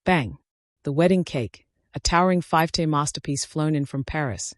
Bang! The wedding cake, a towering 5-day masterpiece flown in from Paris,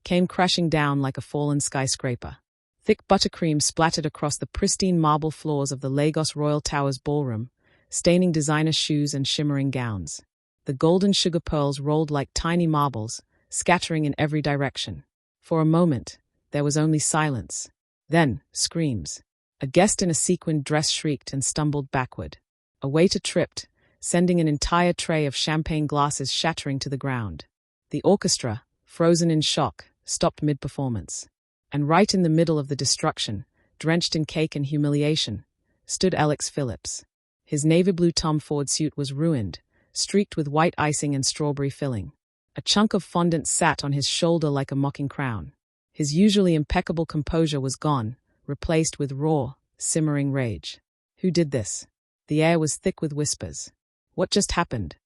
came crashing down like a fallen skyscraper. Thick buttercream splattered across the pristine marble floors of the Lagos Royal Towers ballroom, staining designer shoes and shimmering gowns. The golden sugar pearls rolled like tiny marbles, scattering in every direction. For a moment, there was only silence. Then, screams. A guest in a sequined dress shrieked and stumbled backward. A waiter tripped, sending an entire tray of champagne glasses shattering to the ground. The orchestra, frozen in shock, stopped mid-performance. And right in the middle of the destruction, drenched in cake and humiliation, stood Alex Phillips. His navy blue Tom Ford suit was ruined, streaked with white icing and strawberry filling. A chunk of fondant sat on his shoulder like a mocking crown. His usually impeccable composure was gone, replaced with raw, simmering rage. Who did this? The air was thick with whispers. What just happened?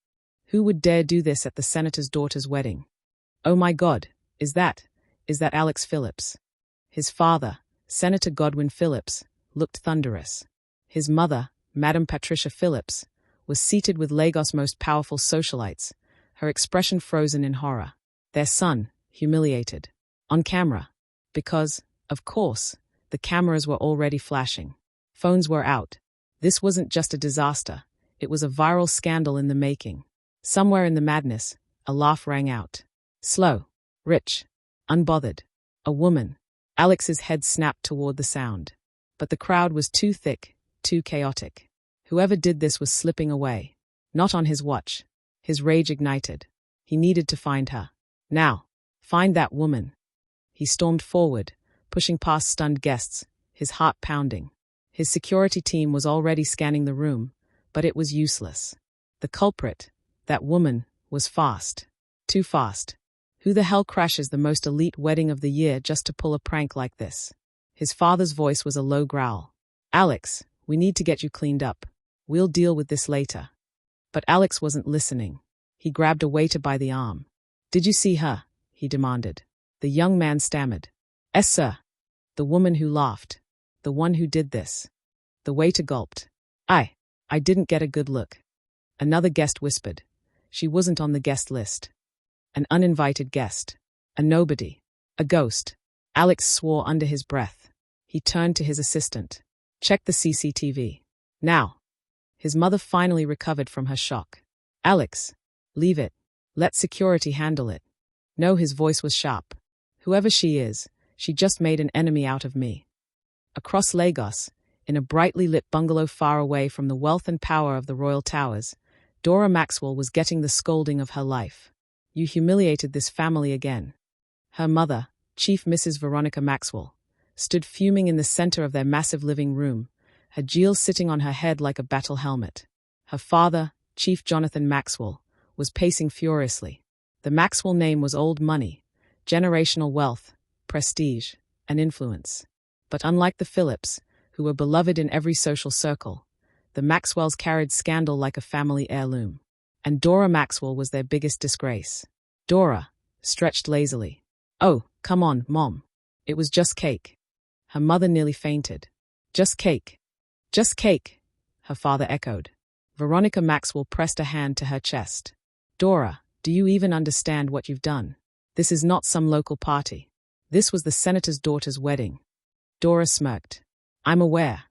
Who would dare do this at the senator's daughter's wedding? Oh my God, is that Alex Phillips? His father, Senator Godwin Phillips, looked thunderous. His mother, Madam Patricia Phillips, was seated with Lagos' most powerful socialites, her expression frozen in horror. Their son, humiliated. On camera. Because, of course, the cameras were already flashing. Phones were out. This wasn't just a disaster. It was a viral scandal in the making. Somewhere in the madness, a laugh rang out. Slow, rich, unbothered. A woman. Alex's head snapped toward the sound. But the crowd was too thick, too chaotic. Whoever did this was slipping away. Not on his watch. His rage ignited. He needed to find her. Now. Find that woman. He stormed forward, pushing past stunned guests, his heart pounding. His security team was already scanning the room, but it was useless. The culprit, that woman, was fast. Too fast. Who the hell crashes the most elite wedding of the year just to pull a prank like this? His father's voice was a low growl. Alex, we need to get you cleaned up. We'll deal with this later. But Alex wasn't listening. He grabbed a waiter by the arm. Did you see her? He demanded. The young man stammered. Yes, sir. The woman who laughed. The one who did this. The waiter gulped. I didn't get a good look. Another guest whispered. She wasn't on the guest list. An uninvited guest. A nobody. A ghost. Alex swore under his breath. He turned to his assistant. Check the CCTV. Now. His mother finally recovered from her shock. Alex, leave it. Let security handle it. No, his voice was sharp. Whoever she is, she just made an enemy out of me. Across Lagos, in a brightly lit bungalow far away from the wealth and power of the Royal Towers, Dora Maxwell was getting the scolding of her life. You humiliated this family again. Her mother, Chief Mrs. Veronica Maxwell, stood fuming in the center of their massive living room, her jewels sitting on her head like a battle helmet. Her father, Chief Jonathan Maxwell, was pacing furiously. The Maxwell name was old money, generational wealth, prestige, and influence. But unlike the Phillips, who were beloved in every social circle, the Maxwells carried scandal like a family heirloom. And Dora Maxwell was their biggest disgrace. Dora stretched lazily. Oh, come on, Mom. It was just cake. Her mother nearly fainted. Just cake. Just cake, her father echoed. Veronica Maxwell pressed a hand to her chest. Dora, do you even understand what you've done? This is not some local party. This was the senator's daughter's wedding. Dora smirked. I'm aware.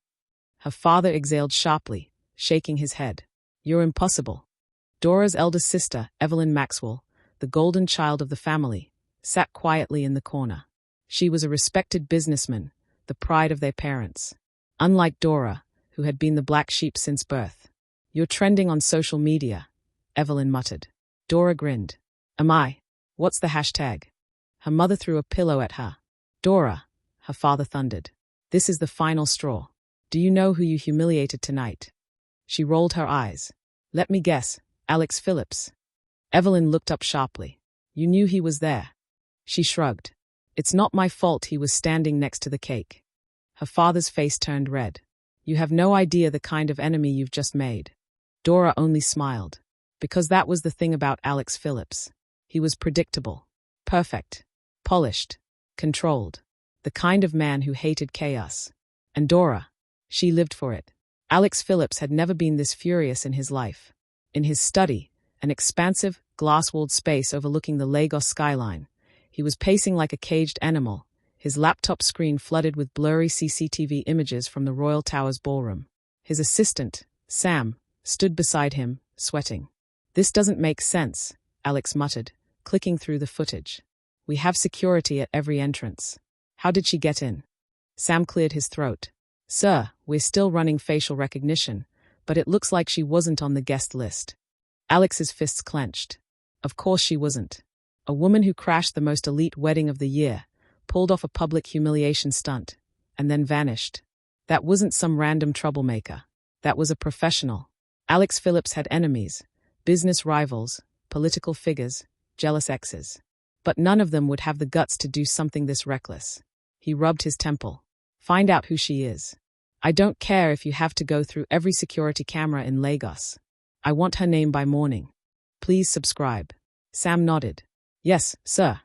Her father exhaled sharply, shaking his head. You're impossible. Dora's elder sister, Evelyn Maxwell, the golden child of the family, sat quietly in the corner. She was a respected businessman, the pride of their parents. Unlike Dora, who had been the black sheep since birth. You're trending on social media, Evelyn muttered. Dora grinned. Am I? What's the hashtag? Her mother threw a pillow at her. Dora, her father thundered. This is the final straw. Do you know who you humiliated tonight? She rolled her eyes. Let me guess, Alex Phillips. Evelyn looked up sharply. You knew he was there. She shrugged. It's not my fault he was standing next to the cake. Her father's face turned red. You have no idea the kind of enemy you've just made. Dora only smiled. Because that was the thing about Alex Phillips. He was predictable, perfect, polished, controlled. The kind of man who hated chaos. And Dora, she lived for it. Alex Phillips had never been this furious in his life. In his study, an expansive, glass-walled space overlooking the Lagos skyline. He was pacing like a caged animal, his laptop screen flooded with blurry CCTV images from the Royal Tower's ballroom. His assistant, Sam, stood beside him, sweating. "This doesn't make sense," Alex muttered, clicking through the footage. "We have security at every entrance. How did she get in?" Sam cleared his throat. "Sir, we're still running facial recognition, but it looks like she wasn't on the guest list." Alex's fists clenched. Of course she wasn't. A woman who crashed the most elite wedding of the year, pulled off a public humiliation stunt, and then vanished. That wasn't some random troublemaker. That was a professional. Alex Phillips had enemies, business rivals, political figures, jealous exes. But none of them would have the guts to do something this reckless. He rubbed his temple. "Find out who she is. I don't care if you have to go through every security camera in Lagos. I want her name by morning. Please subscribe." Sam nodded. "Yes, sir."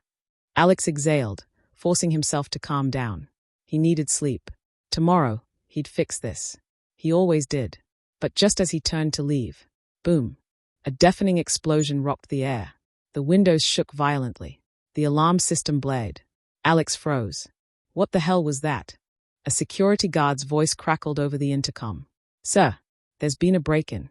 Alex exhaled, forcing himself to calm down. He needed sleep. Tomorrow, he'd fix this. He always did. But just as he turned to leave, boom! A deafening explosion rocked the air. The windows shook violently. The alarm system blared. Alex froze. What the hell was that? A security guard's voice crackled over the intercom. "Sir, there's been a break-in."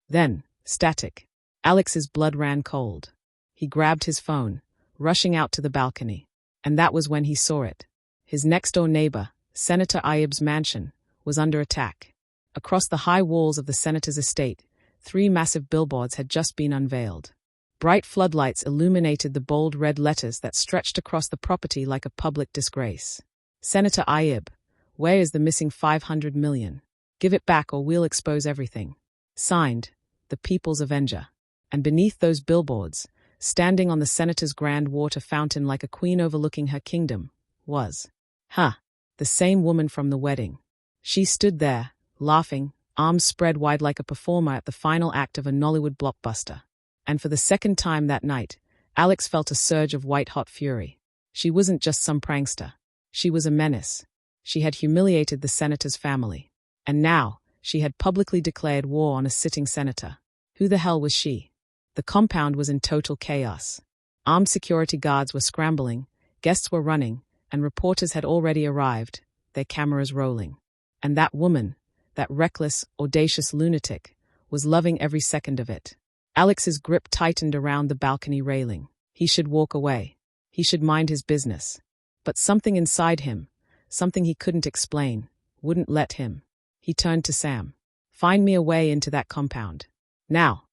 Then, static. Alex's blood ran cold. He grabbed his phone, rushing out to the balcony. And that was when he saw it. His next-door neighbor, Senator Ayyub's mansion, was under attack. Across the high walls of the senator's estate, 3 massive billboards had just been unveiled. Bright floodlights illuminated the bold red letters that stretched across the property like a public disgrace. "Senator Ayyub, where is the missing $500 million? Give it back or we'll expose everything." Signed, the People's Avenger. And beneath those billboards, standing on the senator's grand water fountain like a queen overlooking her kingdom, was, the same woman from the wedding. She stood there, laughing, arms spread wide like a performer at the final act of a Nollywood blockbuster. And for the second time that night, Alex felt a surge of white-hot fury. She wasn't just some prankster. She was a menace. She had humiliated the senator's family. And now, she had publicly declared war on a sitting senator. Who the hell was she? The compound was in total chaos. Armed security guards were scrambling, guests were running, and reporters had already arrived, their cameras rolling. And that woman, that reckless, audacious lunatic, was loving every second of it. Alex's grip tightened around the balcony railing. He should walk away. He should mind his business. But something inside him, something he couldn't explain, wouldn't let him. He turned to Sam. "Find me a way into that compound. Now."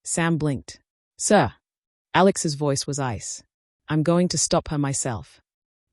Sam blinked. "Sir." Alex's voice was ice. "I'm going to stop her myself."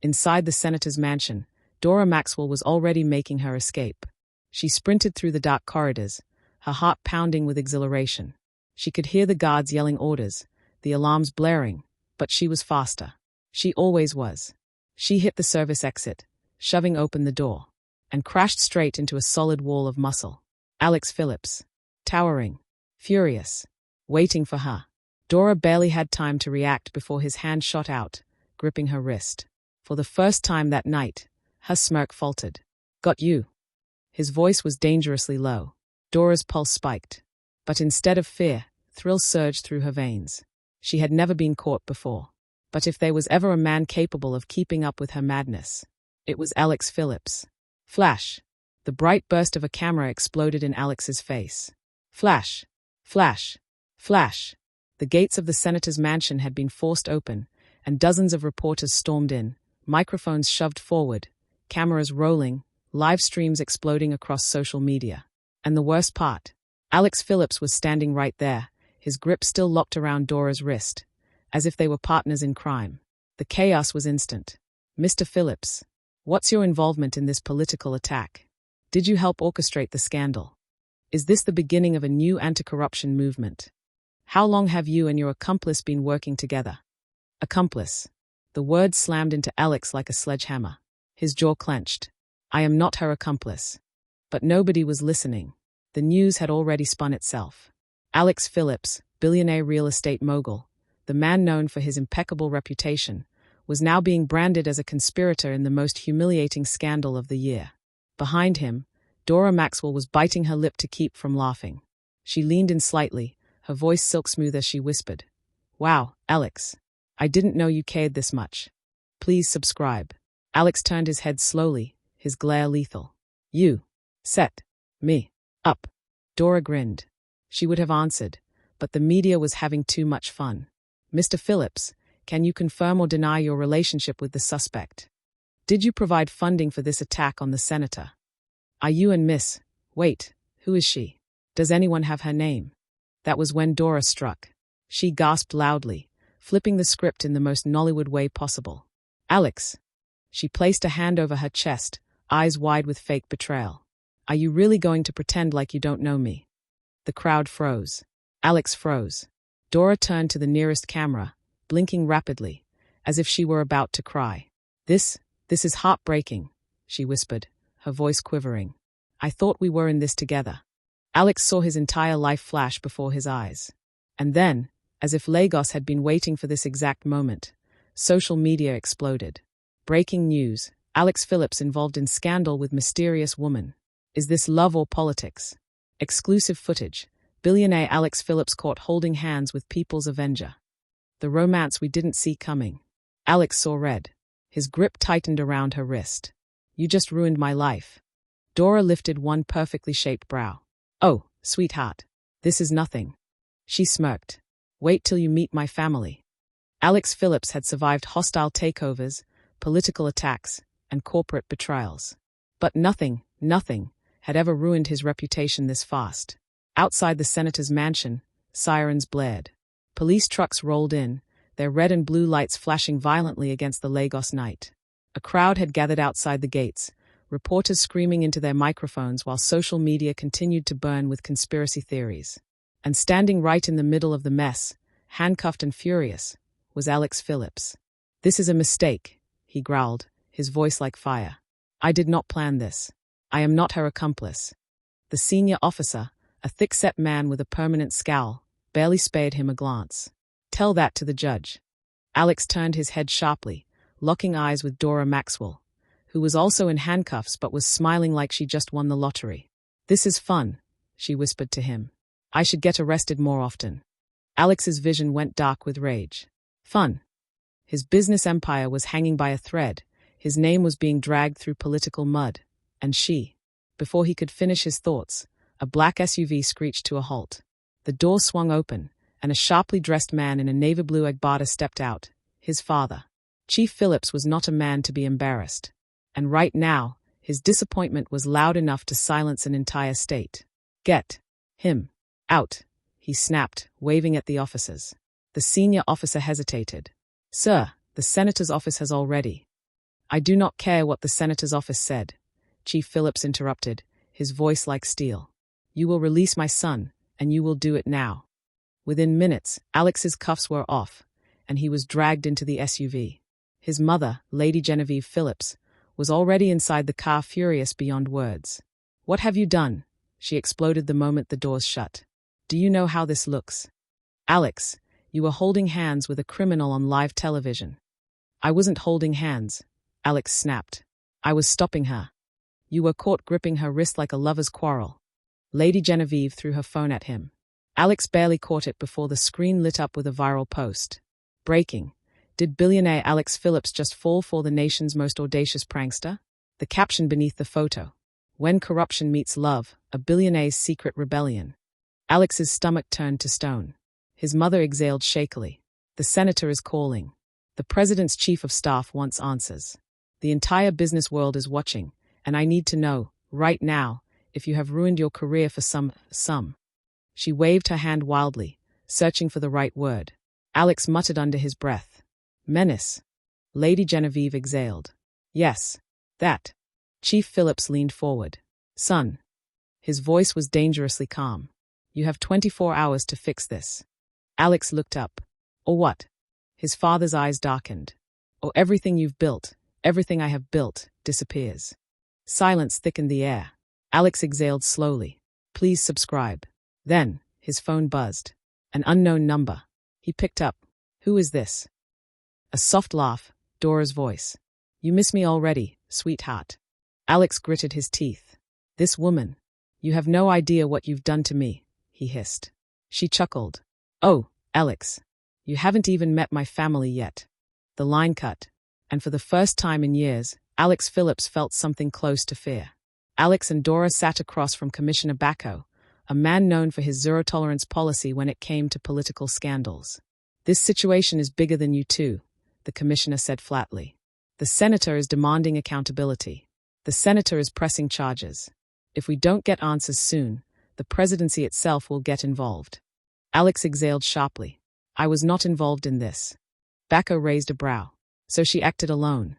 Inside the senator's mansion, Dora Maxwell was already making her escape. She sprinted through the dark corridors, her heart pounding with exhilaration. She could hear the guards yelling orders, the alarms blaring, but she was faster. She always was. She hit the service exit, shoving open the door, and crashed straight into a solid wall of muscle. Alex Phillips, towering, furious, waiting for her. Dora barely had time to react before his hand shot out, gripping her wrist. For the first time that night, her smirk faltered. "Got you." His voice was dangerously low. Dora's pulse spiked. But instead of fear, thrill surged through her veins. She had never been caught before. But if there was ever a man capable of keeping up with her madness, it was Alex Phillips. Flash. The bright burst of a camera exploded in Alex's face. Flash. Flash. Flash. The gates of the senator's mansion had been forced open, and dozens of reporters stormed in, microphones shoved forward, cameras rolling, live streams exploding across social media. And the worst part, Alex Phillips was standing right there, his grip still locked around Dora's wrist, as if they were partners in crime. The chaos was instant. "Mr. Phillips, what's your involvement in this political attack? Did you help orchestrate the scandal? Is this the beginning of a new anti-corruption movement? How long have you and your accomplice been working together?" Accomplice. The word slammed into Alex like a sledgehammer. His jaw clenched. "I am not her accomplice." But nobody was listening. The news had already spun itself. Alex Phillips, billionaire real estate mogul, the man known for his impeccable reputation, was now being branded as a conspirator in the most humiliating scandal of the year. Behind him, Dora Maxwell was biting her lip to keep from laughing. She leaned in slightly, her voice silk smooth as she whispered, "Wow, Alex. I didn't know you cared this much. Please subscribe." Alex turned his head slowly, his glare lethal. "You set me up." Dora grinned. She would have answered, but the media was having too much fun. "Mr. Phillips, can you confirm or deny your relationship with the suspect? Did you provide funding for this attack on the senator? Are you and Miss... Wait, who is she? Does anyone have her name?" That was when Dora struck. She gasped loudly, flipping the script in the most Nollywood way possible. "Alex." She placed a hand over her chest, eyes wide with fake betrayal. "Are you really going to pretend like you don't know me?" The crowd froze. Alex froze. Dora turned to the nearest camera, blinking rapidly, as if she were about to cry. This is heartbreaking," she whispered, her voice quivering. "I thought we were in this together." Alex saw his entire life flash before his eyes. And then, as if Lagos had been waiting for this exact moment, social media exploded. Breaking news: Alex Phillips involved in scandal with mysterious woman. Is this love or politics? Exclusive footage: billionaire Alex Phillips caught holding hands with People's Avenger. The romance we didn't see coming. Alex saw red. His grip tightened around her wrist. "You just ruined my life." Dora lifted one perfectly shaped brow. "Oh, sweetheart. This is nothing." She smirked. "Wait till you meet my family." Alex Phillips had survived hostile takeovers, political attacks, and corporate betrayals. But nothing had ever ruined his reputation this fast. Outside the senator's mansion, sirens blared. Police trucks rolled in, their red and blue lights flashing violently against the Lagos night. A crowd had gathered outside the gates, reporters screaming into their microphones while social media continued to burn with conspiracy theories. And standing right in the middle of the mess, handcuffed and furious, was Alex Phillips. "This is a mistake," he growled, his voice like fire. "I did not plan this. I am not her accomplice." The senior officer, a thick-set man with a permanent scowl, barely spared him a glance. "Tell that to the judge." Alex turned his head sharply, locking eyes with Dora Maxwell, who was also in handcuffs but was smiling like she just won the lottery. "This is fun," she whispered to him. "I should get arrested more often." Alex's vision went dark with rage. Fun. His business empire was hanging by a thread, his name was being dragged through political mud, and she. Before he could finish his thoughts, a black SUV screeched to a halt. The door swung open, and a sharply dressed man in a navy blue Agbada stepped out, his father. Chief Phillips was not a man to be embarrassed. And right now, his disappointment was loud enough to silence an entire state. "Get him out," he snapped, waving at the officers. The senior officer hesitated. "Sir, the senator's office has already." "I do not care what the senator's office said," Chief Phillips interrupted, his voice like steel. "You will release my son, and you will do it now." Within minutes, Alex's cuffs were off, and he was dragged into the SUV. His mother, Lady Genevieve Phillips, was already inside the car, furious beyond words. "What have you done?" she exploded the moment the doors shut. "Do you know how this looks? Alex, you were holding hands with a criminal on live television." "I wasn't holding hands," Alex snapped. "I was stopping her." "You were caught gripping her wrist like a lover's quarrel." Lady Genevieve threw her phone at him. Alex barely caught it before the screen lit up with a viral post. Breaking. Did billionaire Alex Phillips just fall for the nation's most audacious prankster? The caption beneath the photo: "When corruption meets love, a billionaire's secret rebellion." Alex's stomach turned to stone. His mother exhaled shakily. "The senator is calling. The president's chief of staff wants answers. The entire business world is watching, and I need to know, right now, if you have ruined your career for some. She waved her hand wildly, searching for the right word. Alex muttered under his breath. "Menace." Lady Genevieve exhaled. "Yes, that." Chief Phillips leaned forward. "Son." His voice was dangerously calm. "You have 24 hours to fix this." Alex looked up. "Or what?" His father's eyes darkened. "Or everything you've built, everything I have built, disappears." Silence thickened the air. Alex exhaled slowly. "Please subscribe." Then, his phone buzzed. An unknown number. He picked up. "Who is this?" A soft laugh, Dora's voice. "You miss me already, sweetheart." Alex gritted his teeth. "This woman. You have no idea what you've done to me," he hissed. She chuckled. "Oh, Alex, you haven't even met my family yet." The line cut, and for the first time in years, Alex Phillips felt something close to fear. Alex and Dora sat across from Commissioner Bacco, a man known for his zero-tolerance policy when it came to political scandals. "This situation is bigger than you two," the commissioner said flatly. "The senator is demanding accountability. The senator is pressing charges. If we don't get answers soon, the presidency itself will get involved." Alex exhaled sharply. "I was not involved in this." Bacco raised a brow. "So she acted alone?"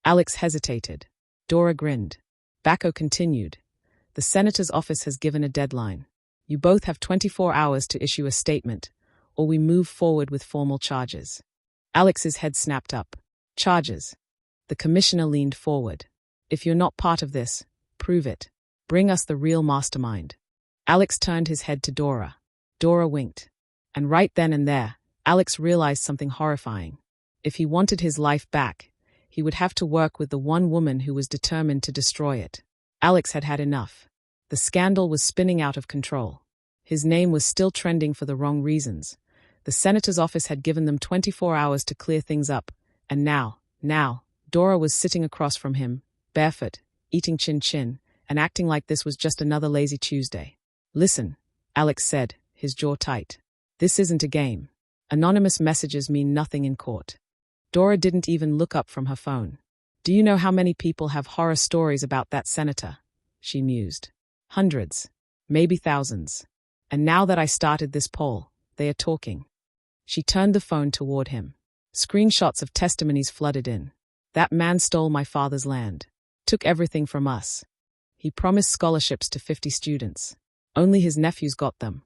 Alex hesitated. Dora grinned. Bacco continued. "The senator's office has given a deadline. You both have 24 hours to issue a statement, or we move forward with formal charges." Alex's head snapped up. "Charges?" The commissioner leaned forward. "If you're not part of this, prove it. Bring us the real mastermind." Alex turned his head to Dora. Dora winked. And right then and there, Alex realized something horrifying. If he wanted his life back, he would have to work with the one woman who was determined to destroy it. Alex had had enough. The scandal was spinning out of control. His name was still trending for the wrong reasons. The senator's office had given them 24 hours to clear things up, and now, Dora was sitting across from him, barefoot, eating chin-chin, and acting like this was just another lazy Tuesday. "Listen," Alex said, his jaw tight. "This isn't a game. Anonymous messages mean nothing in court." Dora didn't even look up from her phone. "Do you know how many people have horror stories about that senator?" she mused. "Hundreds. Maybe thousands. And now that I started this poll, they are talking." She turned the phone toward him. Screenshots of testimonies flooded in. "That man stole my father's land. Took everything from us. He promised scholarships to 50 students. Only his nephews got them.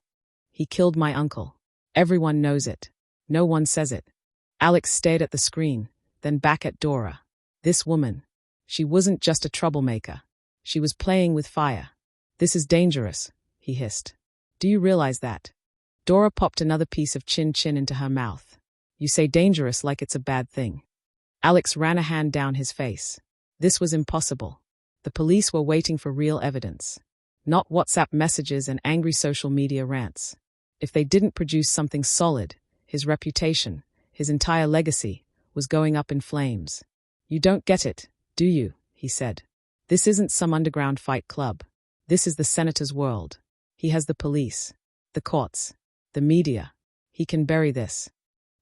He killed my uncle. Everyone knows it. No one says it." Alex stared at the screen, then back at Dora. This woman. She wasn't just a troublemaker. She was playing with fire. "This is dangerous," he hissed. "Do you realize that?" Dora popped another piece of chin-chin into her mouth. "You say dangerous like it's a bad thing." Alex ran a hand down his face. This was impossible. The police were waiting for real evidence. Not WhatsApp messages and angry social media rants. If they didn't produce something solid, his reputation, his entire legacy, was going up in flames. "You don't get it, do you?" he said. "This isn't some underground fight club. This is the senator's world. He has the police, the courts, the media. He can bury this."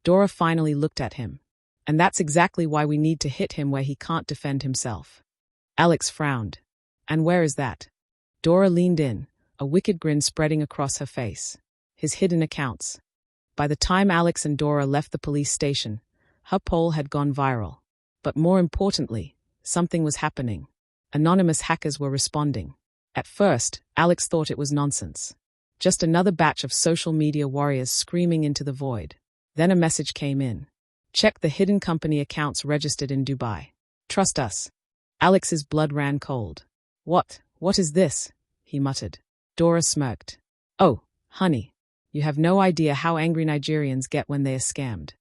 Dora finally looked at him. "And that's exactly why we need to hit him where he can't defend himself." Alex frowned. "And where is that?" Dora leaned in, a wicked grin spreading across her face. "His hidden accounts." By the time Alex and Dora left the police station, her poll had gone viral. But more importantly, something was happening. Anonymous hackers were responding. At first, Alex thought it was nonsense. Just another batch of social media warriors screaming into the void. Then a message came in. "Check the hidden company accounts registered in Dubai. Trust us." Alex's blood ran cold. What is this?" he muttered. Dora smirked. "Oh, honey, you have no idea how angry Nigerians get when they are scammed."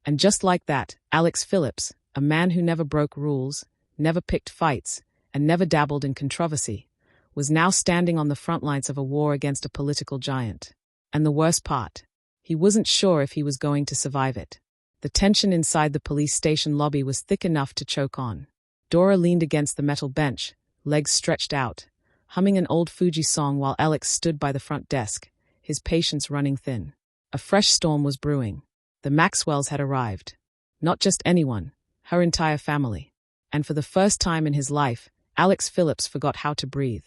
And just like that, Alex Phillips, a man who never broke rules, never picked fights, and never dabbled in controversy, was now standing on the front lines of a war against a political giant. And the worst part, he wasn't sure if he was going to survive it. The tension inside the police station lobby was thick enough to choke on. Dora leaned against the metal bench, legs stretched out, humming an old Fuji song while Alex stood by the front desk, his patience running thin. A fresh storm was brewing. The Maxwells had arrived. Not just anyone, her entire family. And for the first time in his life, Alex Phillips forgot how to breathe.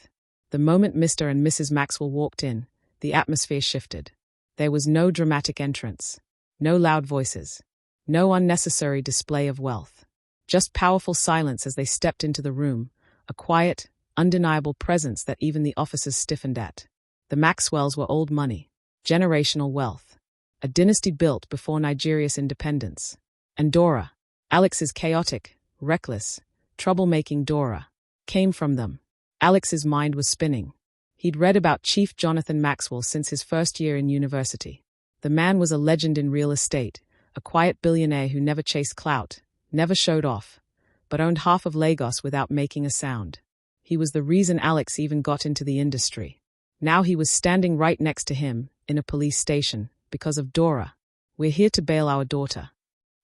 The moment Mr. and Mrs. Maxwell walked in, the atmosphere shifted. There was no dramatic entrance, no loud voices, no unnecessary display of wealth. Just powerful silence as they stepped into the room, a quiet, undeniable presence that even the officers stiffened at. The Maxwells were old money, generational wealth, a dynasty built before Nigeria's independence. And Dora, Alex's chaotic, reckless, troublemaking Dora, came from them. Alex's mind was spinning. He'd read about Chief Jonathan Maxwell since his first year in university. The man was a legend in real estate, a quiet billionaire who never chased clout, never showed off, but owned half of Lagos without making a sound. He was the reason Alex even got into the industry. Now he was standing right next to him, in a police station, because of Dora. We're here to bail our daughter.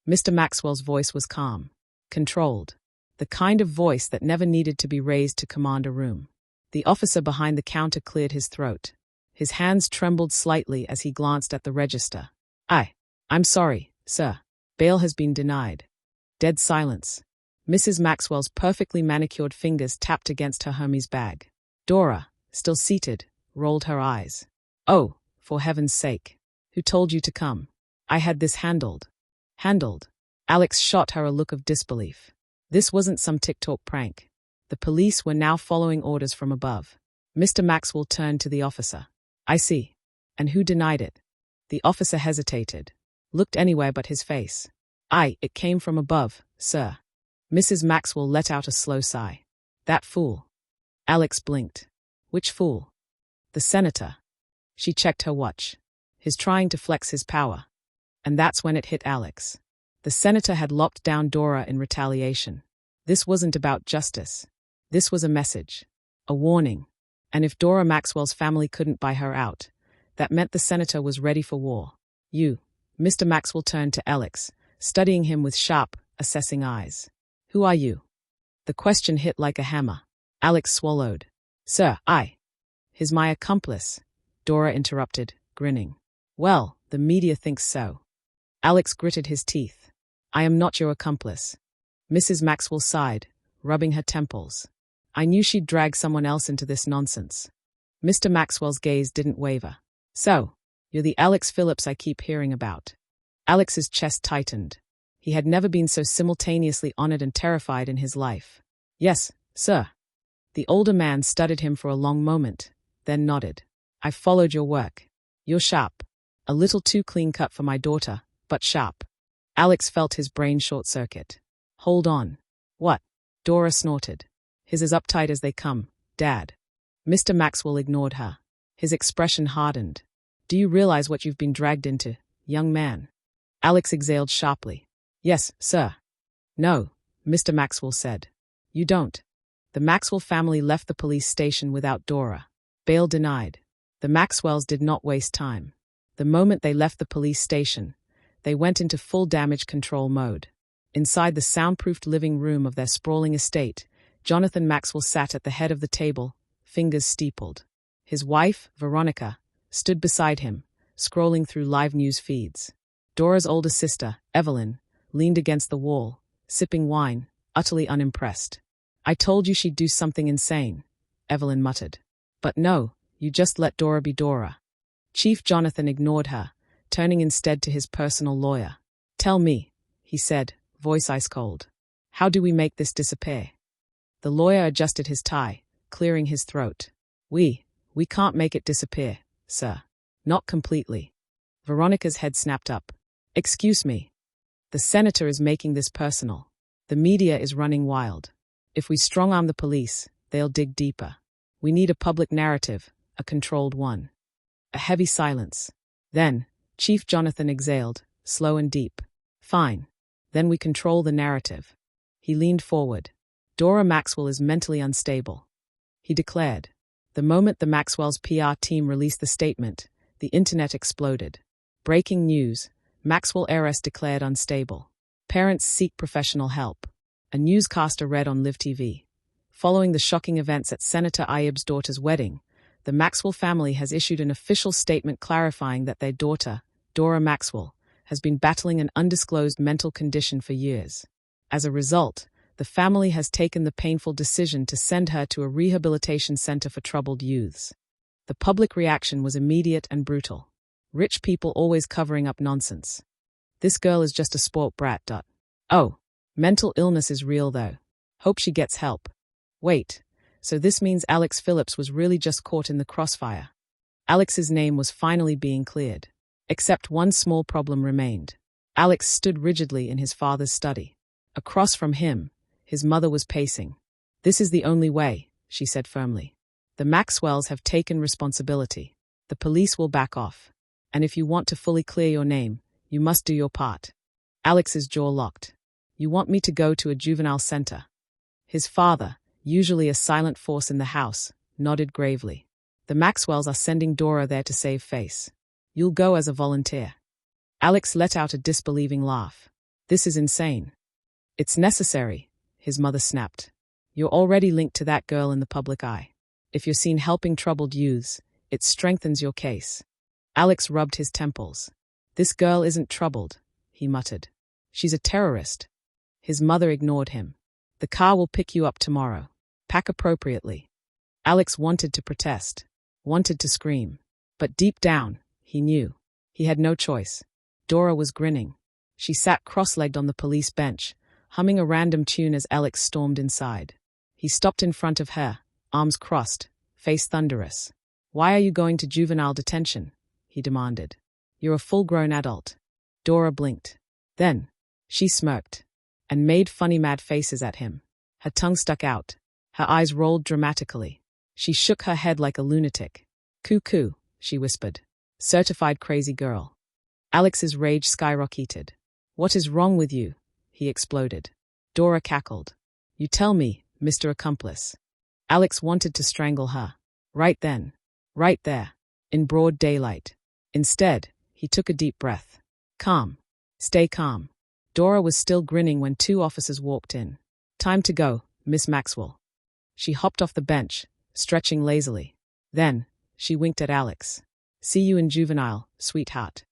Mr. Maxwell's voice was calm, controlled, the kind of voice that never needed to be raised to command a room. The officer behind the counter cleared his throat. His hands trembled slightly as he glanced at the register. I'm sorry, sir. Bail has been denied. Dead silence. Mrs. Maxwell's perfectly manicured fingers tapped against her Hermes bag. Dora, still seated, rolled her eyes. Oh, for heaven's sake. Who told you to come? I had this handled. Handled? Alex shot her a look of disbelief. This wasn't some TikTok prank. The police were now following orders from above. Mr. Maxwell turned to the officer. I see. And who denied it? The officer hesitated. Looked anywhere but his face. It came from above, sir. Mrs. Maxwell let out a slow sigh. That fool. Alex blinked. Which fool? The senator. She checked her watch. He's trying to flex his power. And that's when it hit Alex. The senator had locked down Dora in retaliation. This wasn't about justice. This was a message. A warning. And if Dora Maxwell's family couldn't buy her out, that meant the senator was ready for war. Mr. Maxwell turned to Alex, studying him with sharp, assessing eyes. Who are you? The question hit like a hammer. Alex swallowed. Sir, He's my accomplice, Dora interrupted, grinning. Well, the media thinks so. Alex gritted his teeth. I am not your accomplice. Mrs. Maxwell sighed, rubbing her temples. I knew she'd drag someone else into this nonsense. Mr. Maxwell's gaze didn't waver. So, you're the Alex Phillips I keep hearing about. Alex's chest tightened. He had never been so simultaneously honored and terrified in his life. Yes, sir. The older man studied him for a long moment, then nodded. I've followed your work. You're sharp. A little too clean-cut for my daughter, but sharp. Alex felt his brain short-circuit. Hold on. What? Dora snorted. His as uptight as they come, Dad. Mr. Maxwell ignored her. His expression hardened. Do you realize what you've been dragged into, young man? Alex exhaled sharply. Yes, sir. No, Mr. Maxwell said. You don't. The Maxwell family left the police station without Dora. Bail denied. The Maxwells did not waste time. The moment they left the police station, they went into full damage control mode. Inside the soundproofed living room of their sprawling estate, Jonathan Maxwell sat at the head of the table, fingers steepled. His wife, Veronica, stood beside him, scrolling through live news feeds. Dora's older sister, Evelyn, leaned against the wall, sipping wine, utterly unimpressed. I told you she'd do something insane, Evelyn muttered. But no, you just let Dora be Dora. Chief Jonathan ignored her, turning instead to his personal lawyer. Tell me, he said, voice ice cold. How do we make this disappear? The lawyer adjusted his tie, clearing his throat. We can't make it disappear, sir. Not completely. Veronica's head snapped up. Excuse me. The senator is making this personal. The media is running wild. If we strong-arm the police, they'll dig deeper. We need a public narrative, a controlled one. A heavy silence. Then, Chief Jonathan exhaled, slow and deep. Fine. Then we control the narrative. He leaned forward. Dora Maxwell is mentally unstable. He declared. The moment the Maxwell's PR team released the statement, the internet exploded. Breaking news. Maxwell heiress declared unstable. Parents seek professional help. A newscaster read on Live TV. Following the shocking events at Senator Ayyub's daughter's wedding, the Maxwell family has issued an official statement clarifying that their daughter, Dora Maxwell, has been battling an undisclosed mental condition for years. As a result, the family has taken the painful decision to send her to a rehabilitation center for troubled youths. The public reaction was immediate and brutal. Rich people always covering up nonsense. This girl is just a sport brat. Oh, mental illness is real though. Hope she gets help. Wait, so this means Alex Phillips was really just caught in the crossfire. Alex's name was finally being cleared. Except one small problem remained. Alex stood rigidly in his father's study. Across from him, his mother was pacing. This is the only way, she said firmly. The Maxwells have taken responsibility. The police will back off. And if you want to fully clear your name, you must do your part. Alex's jaw locked. You want me to go to a juvenile center? His father, usually a silent force in the house, nodded gravely. The Maxwells are sending Dora there to save face. You'll go as a volunteer. Alex let out a disbelieving laugh. This is insane. It's necessary, his mother snapped. You're already linked to that girl in the public eye. If you're seen helping troubled youths, it strengthens your case. Alex rubbed his temples. This girl isn't troubled, he muttered. She's a terrorist. His mother ignored him. The car will pick you up tomorrow. Pack appropriately. Alex wanted to protest, wanted to scream. But deep down, he knew. He had no choice. Dora was grinning. She sat cross-legged on the police bench, humming a random tune as Alex stormed inside. He stopped in front of her, arms crossed, face thunderous. Why are you going to juvenile detention? He demanded. You're a full-grown adult. Dora blinked. Then, she smirked, and made funny mad faces at him. Her tongue stuck out. Her eyes rolled dramatically. She shook her head like a lunatic. Cuckoo, she whispered. Certified crazy girl. Alex's rage skyrocketed. What is wrong with you? He exploded. Dora cackled. You tell me, Mr. Accomplice. Alex wanted to strangle her. Right then. Right there. In broad daylight. Instead, he took a deep breath. Calm. Stay calm. Dora was still grinning when two officers walked in. Time to go, Miss Maxwell. She hopped off the bench, stretching lazily. Then, she winked at Alex. See you in juvenile, sweetheart.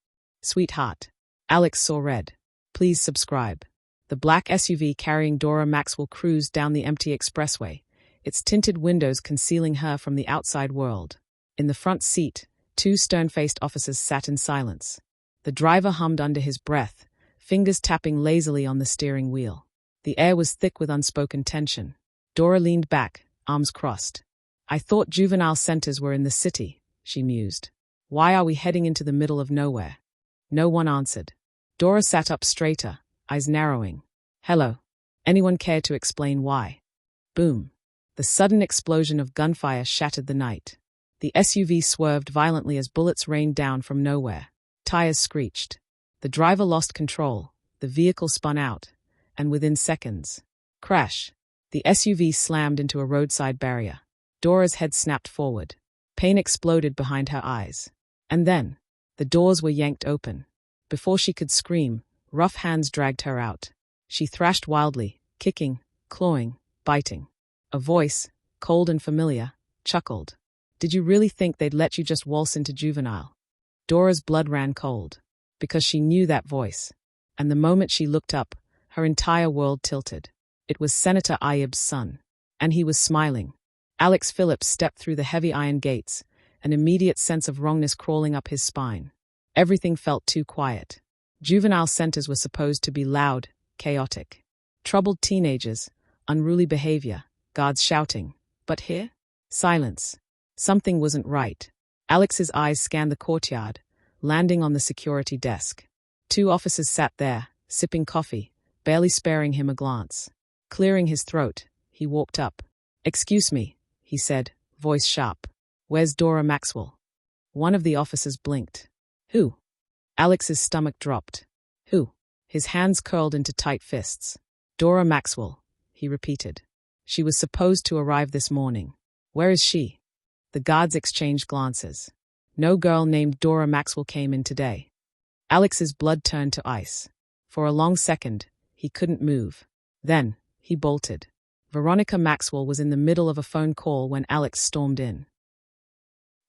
Sweetheart. Alex saw red. Please subscribe. The black SUV carrying Dora Maxwell cruised down the empty expressway, its tinted windows concealing her from the outside world. In the front seat, two stern-faced officers sat in silence. The driver hummed under his breath, fingers tapping lazily on the steering wheel. The air was thick with unspoken tension. Dora leaned back, arms crossed. I thought juvenile centers were in the city, she mused. Why are we heading into the middle of nowhere? No one answered. Dora sat up straighter, eyes narrowing. Hello. Anyone care to explain why? Boom. The sudden explosion of gunfire shattered the night. The SUV swerved violently as bullets rained down from nowhere. Tires screeched. The driver lost control, the vehicle spun out, and within seconds, crash. The SUV slammed into a roadside barrier. Dora's head snapped forward. Pain exploded behind her eyes. And then, the doors were yanked open. Before she could scream, rough hands dragged her out. She thrashed wildly, kicking, clawing, biting. A voice, cold and familiar, chuckled. Did you really think they'd let you just waltz into juvenile? Dora's blood ran cold, because she knew that voice. And the moment she looked up, her entire world tilted. It was Senator Ayyub's son. And he was smiling. Alex Phillips stepped through the heavy iron gates, an immediate sense of wrongness crawling up his spine. Everything felt too quiet. Juvenile centers were supposed to be loud, chaotic. Troubled teenagers, unruly behavior, guards shouting. But here? Silence. Something wasn't right. Alex's eyes scanned the courtyard, landing on the security desk. Two officers sat there, sipping coffee, barely sparing him a glance. Clearing his throat, he walked up. Excuse me, he said, voice sharp. Where's Dora Maxwell? One of the officers blinked. Who? Alex's stomach dropped. Who? His hands curled into tight fists. Dora Maxwell, he repeated. She was supposed to arrive this morning. Where is she? The guards exchanged glances. No girl named Dora Maxwell came in today. Alex's blood turned to ice. For a long second, he couldn't move. Then, he bolted. Veronica Maxwell was in the middle of a phone call when Alex stormed in.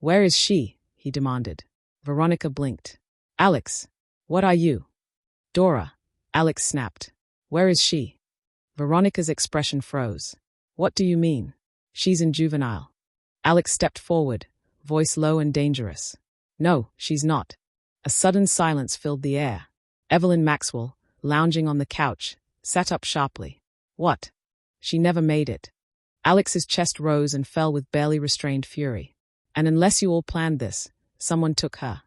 Where is she? He demanded. Veronica blinked. Alex, what are you? Dora, Alex snapped. Where is she? Veronica's expression froze. What do you mean? She's in juvenile. Alex stepped forward, voice low and dangerous. No, she's not. A sudden silence filled the air. Evelyn Maxwell, lounging on the couch, sat up sharply. What? She never made it. Alex's chest rose and fell with barely restrained fury. And unless you all planned this, someone took her.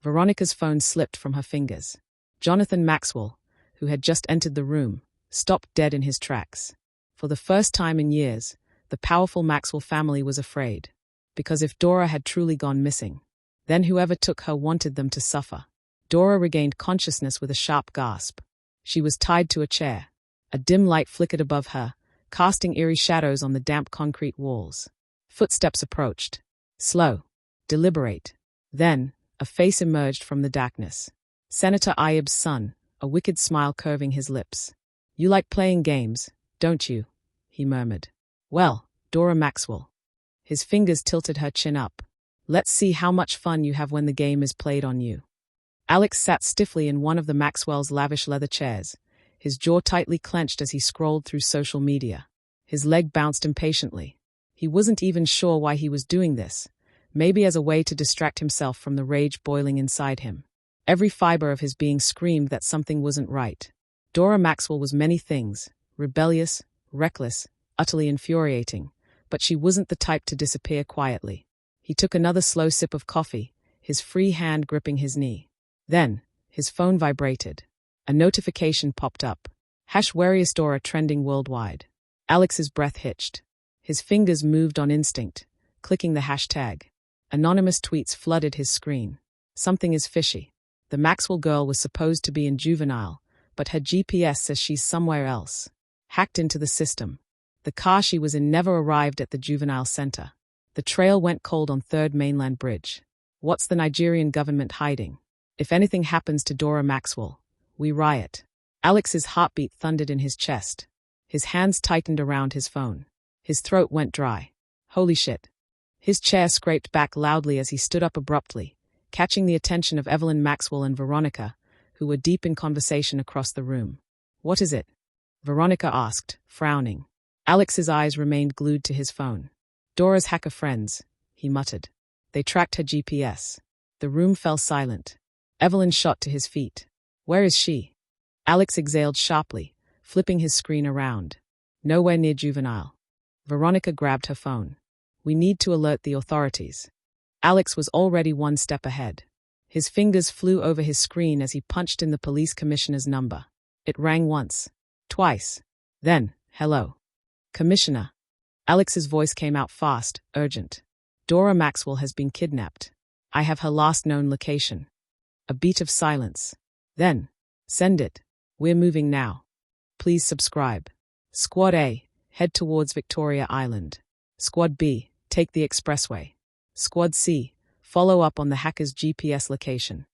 Veronica's phone slipped from her fingers. Jonathan Maxwell, who had just entered the room, stopped dead in his tracks. For the first time in years, the powerful Maxwell family was afraid. Because if Dora had truly gone missing, then whoever took her wanted them to suffer. Dora regained consciousness with a sharp gasp. She was tied to a chair. A dim light flickered above her, casting eerie shadows on the damp concrete walls. Footsteps approached. Slow. Deliberate. Then, A face emerged from the darkness. Senator Ayub's son, a wicked smile curving his lips. "You like playing games, don't you?" he murmured. "Well, Dora Maxwell." His fingers tilted her chin up. "Let's see how much fun you have when the game is played on you." Alex sat stiffly in one of the Maxwell's lavish leather chairs, his jaw tightly clenched as he scrolled through social media. His leg bounced impatiently. He wasn't even sure why he was doing this, maybe as a way to distract himself from the rage boiling inside him. Every fiber of his being screamed that something wasn't right. Dora Maxwell was many things, rebellious, reckless, utterly infuriating, but she wasn't the type to disappear quietly. He took another slow sip of coffee, his free hand gripping his knee. Then, his phone vibrated. A notification popped up. #Warriors Dora trending worldwide. Alex's breath hitched. His fingers moved on instinct, clicking the hashtag. Anonymous tweets flooded his screen. Something is fishy. The Maxwell girl was supposed to be in Juvenile, but her GPS says she's somewhere else. Hacked into the system. The car she was in never arrived at the Juvenile Center. The trail went cold on 3rd Mainland Bridge. What's the Nigerian government hiding? If anything happens to Dora Maxwell, we riot. Alex's heartbeat thundered in his chest. His hands tightened around his phone. His throat went dry. Holy shit. His chair scraped back loudly as he stood up abruptly, catching the attention of Evelyn Maxwell and Veronica, who were deep in conversation across the room. "What is it?" Veronica asked, frowning. Alex's eyes remained glued to his phone. "Dora's hacker friends," he muttered. "They tracked her GPS." The room fell silent. Evelyn shot to his feet. "Where is she?" Alex exhaled sharply, flipping his screen around. "Nowhere near Juvenile." Veronica grabbed her phone. "We need to alert the authorities." Alex was already one step ahead. His fingers flew over his screen as he punched in the police commissioner's number. It rang once, twice. Then, "Hello. Commissioner." Alex's voice came out fast, urgent. "Dora Maxwell has been kidnapped. I have her last known location." A beat of silence. Then, "Send it. We're moving now. Please subscribe. Squad A, head towards Victoria Island. Squad B, take the expressway. Squad C, follow up on the hacker's GPS location."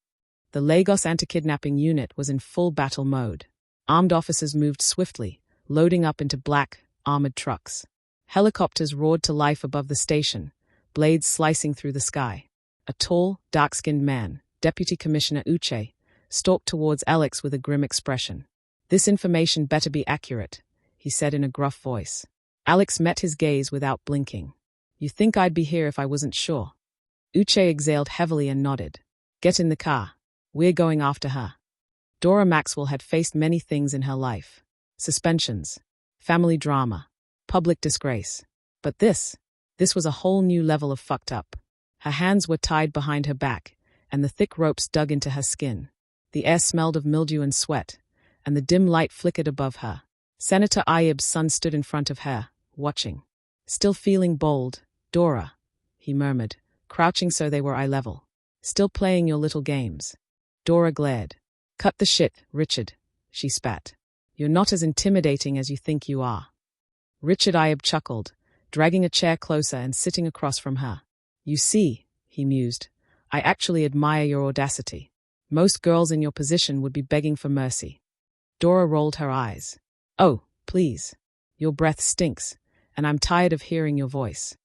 The Lagos Anti-Kidnapping Unit was in full battle mode. Armed officers moved swiftly, loading up into black, armored trucks. Helicopters roared to life above the station, blades slicing through the sky. A tall, dark-skinned man, Deputy Commissioner Uche, stalked towards Alex with a grim expression. "This information better be accurate," he said in a gruff voice. Alex met his gaze without blinking. "You think I'd be here if I wasn't sure?" Uche exhaled heavily and nodded. "Get in the car. We're going after her." Dora Maxwell had faced many things in her life. Suspensions, family drama, public disgrace. But this was a whole new level of fucked up. Her hands were tied behind her back, and the thick ropes dug into her skin. The air smelled of mildew and sweat, and the dim light flickered above her. Senator Ayub's son stood in front of her, watching. "Still feeling bold, Dora," he murmured, crouching so they were eye level. "Still playing your little games." Dora glared. "Cut the shit, Richard," she spat. "You're not as intimidating as you think you are." Richard Ayub chuckled, dragging a chair closer and sitting across from her. "You see," he mused, "I actually admire your audacity. Most girls in your position would be begging for mercy." Dora rolled her eyes. "Oh, please. Your breath stinks, and I'm tired of hearing your voice."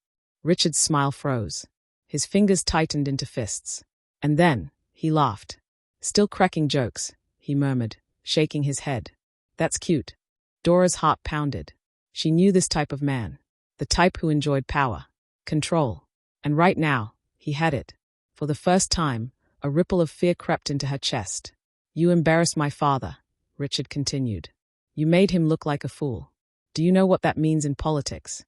Richard's smile froze. His fingers tightened into fists. And then, he laughed. "Still cracking jokes," he murmured, shaking his head. "That's cute." Dora's heart pounded. She knew this type of man. The type who enjoyed power, control. And right now, he had it. For the first time, a ripple of fear crept into her chest. "You embarrassed my father," Richard continued. "You made him look like a fool. Do you know what that means in politics?"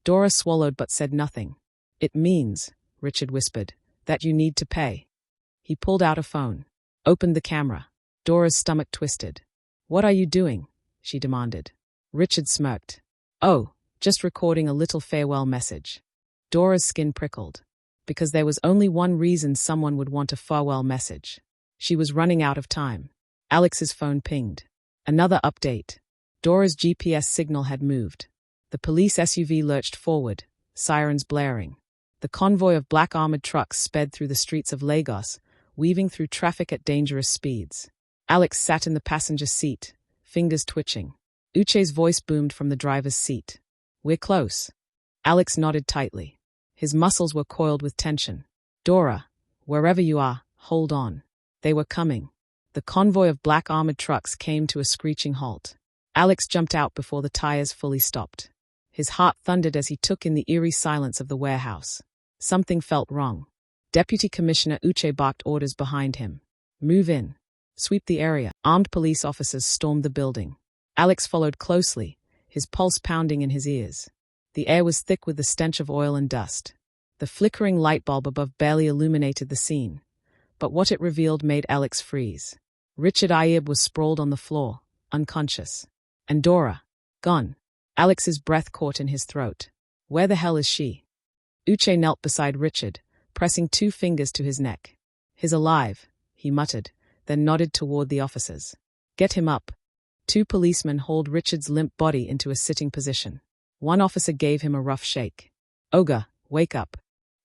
Dora swallowed but said nothing. "It means," Richard whispered, "that you need to pay." He pulled out a phone, opened the camera. Dora's stomach twisted. "What are you doing?" she demanded. Richard smirked. "Oh, just recording a little farewell message." Dora's skin prickled. Because there was only one reason someone would want a farewell message. She was running out of time. Alex's phone pinged. Another update. Dora's GPS signal had moved. The police SUV lurched forward, sirens blaring. The convoy of black armored trucks sped through the streets of Lagos, weaving through traffic at dangerous speeds. Alex sat in the passenger seat, fingers twitching. Uche's voice boomed from the driver's seat. "We're close." Alex nodded tightly. His muscles were coiled with tension. "Dora, wherever you are, hold on." They were coming. The convoy of black armored trucks came to a screeching halt. Alex jumped out before the tires fully stopped. His heart thundered as he took in the eerie silence of the warehouse. Something felt wrong. Deputy Commissioner Uche barked orders behind him. "Move in. Sweep the area." Armed police officers stormed the building. Alex followed closely, his pulse pounding in his ears. The air was thick with the stench of oil and dust. The flickering light bulb above barely illuminated the scene, but what it revealed made Alex freeze. Richard Ayib was sprawled on the floor, unconscious. And Dora, gone. Alex's breath caught in his throat. Where the hell is she? Uche knelt beside Richard, pressing 2 fingers to his neck. "He's alive," he muttered, then nodded toward the officers. "Get him up." 2 policemen hauled Richard's limp body into a sitting position. One officer gave him a rough shake. "Ogre, wake up."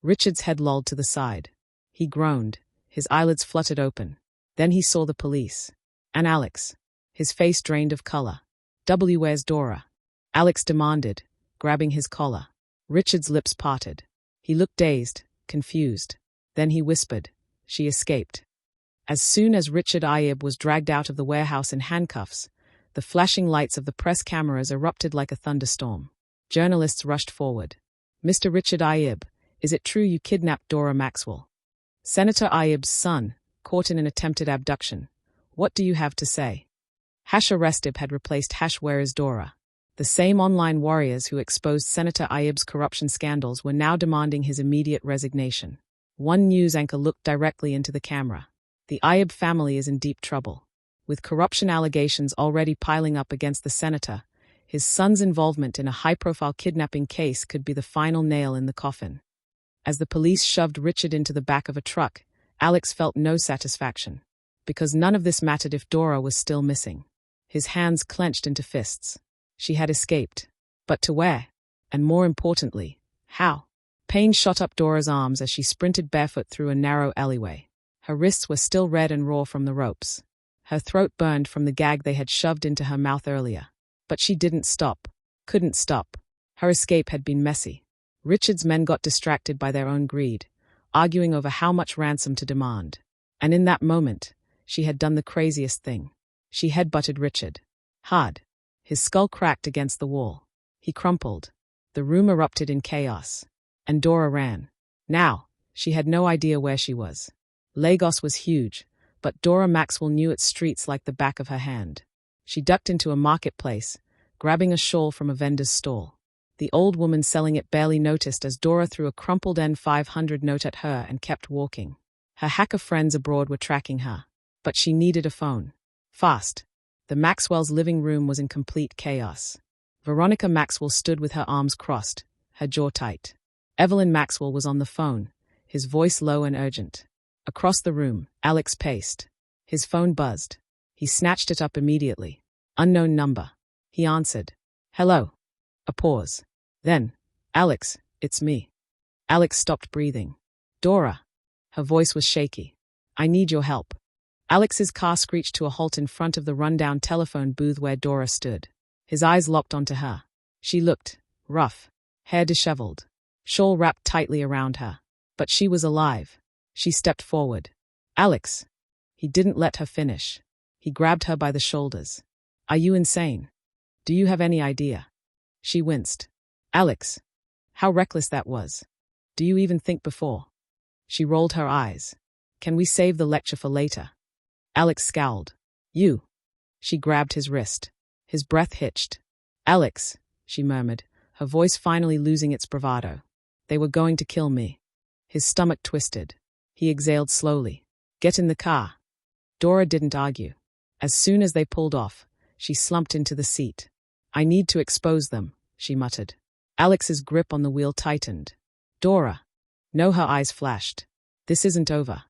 Richard's head lolled to the side. He groaned, his eyelids fluttered open. Then he saw the police. And Alex. His face drained of color. "Where's Dora?" Alex demanded, grabbing his collar. Richard's lips parted. He looked dazed, confused. Then he whispered, "She escaped." As soon as Richard Ayib was dragged out of the warehouse in handcuffs, the flashing lights of the press cameras erupted like a thunderstorm. Journalists rushed forward. "Mr. Richard Ayib, is it true you kidnapped Dora Maxwell? Senator Ayib's son, caught in an attempted abduction. What do you have to say?" #Arrestib had replaced #Where is Dora? The same online warriors who exposed Senator Ayib's corruption scandals were now demanding his immediate resignation. One news anchor looked directly into the camera. "The Ayib family is in deep trouble. With corruption allegations already piling up against the senator, his son's involvement in a high-profile kidnapping case could be the final nail in the coffin." As the police shoved Richard into the back of a truck, Alex felt no satisfaction. Because none of this mattered if Dora was still missing. His hands clenched into fists. She had escaped. But to where? And more importantly, how? Pain shot up Dora's arms as she sprinted barefoot through a narrow alleyway. Her wrists were still red and raw from the ropes. Her throat burned from the gag they had shoved into her mouth earlier. But she didn't stop. Couldn't stop. Her escape had been messy. Richard's men got distracted by their own greed, arguing over how much ransom to demand. And in that moment, she had done the craziest thing. She headbutted Richard. Hard. His skull cracked against the wall. He crumpled. The room erupted in chaos. And Dora ran. Now, she had no idea where she was. Lagos was huge, but Dora Maxwell knew its streets like the back of her hand. She ducked into a marketplace, grabbing a shawl from a vendor's stall. The old woman selling it barely noticed as Dora threw a crumpled N500 note at her and kept walking. Her hacker friends abroad were tracking her. But she needed a phone. Fast. The Maxwell's living room was in complete chaos. Veronica Maxwell stood with her arms crossed, her jaw tight. Evelyn Maxwell was on the phone, his voice low and urgent. Across the room, Alex paced. His phone buzzed. He snatched it up immediately. Unknown number. He answered. "Hello." A pause. Then, "Alex, it's me." Alex stopped breathing. "Dora." Her voice was shaky. "I need your help." Alex's car screeched to a halt in front of the rundown telephone booth where Dora stood. His eyes locked onto her. She looked rough, hair disheveled, shawl wrapped tightly around her. But she was alive. She stepped forward. "Alex." He didn't let her finish. He grabbed her by the shoulders. "Are you insane? Do you have any idea?" She winced. "Alex. How reckless that was. Do you even think before?" She rolled her eyes. "Can we save the lecture for later?" Alex scowled. "You." She grabbed his wrist. His breath hitched. "Alex," she murmured, her voice finally losing its bravado. "They were going to kill me." His stomach twisted. He exhaled slowly. "Get in the car." Dora didn't argue. As soon as they pulled off, she slumped into the seat. "I need to expose them," she muttered. Alex's grip on the wheel tightened. "Dora." No, her eyes flashed. "This isn't over."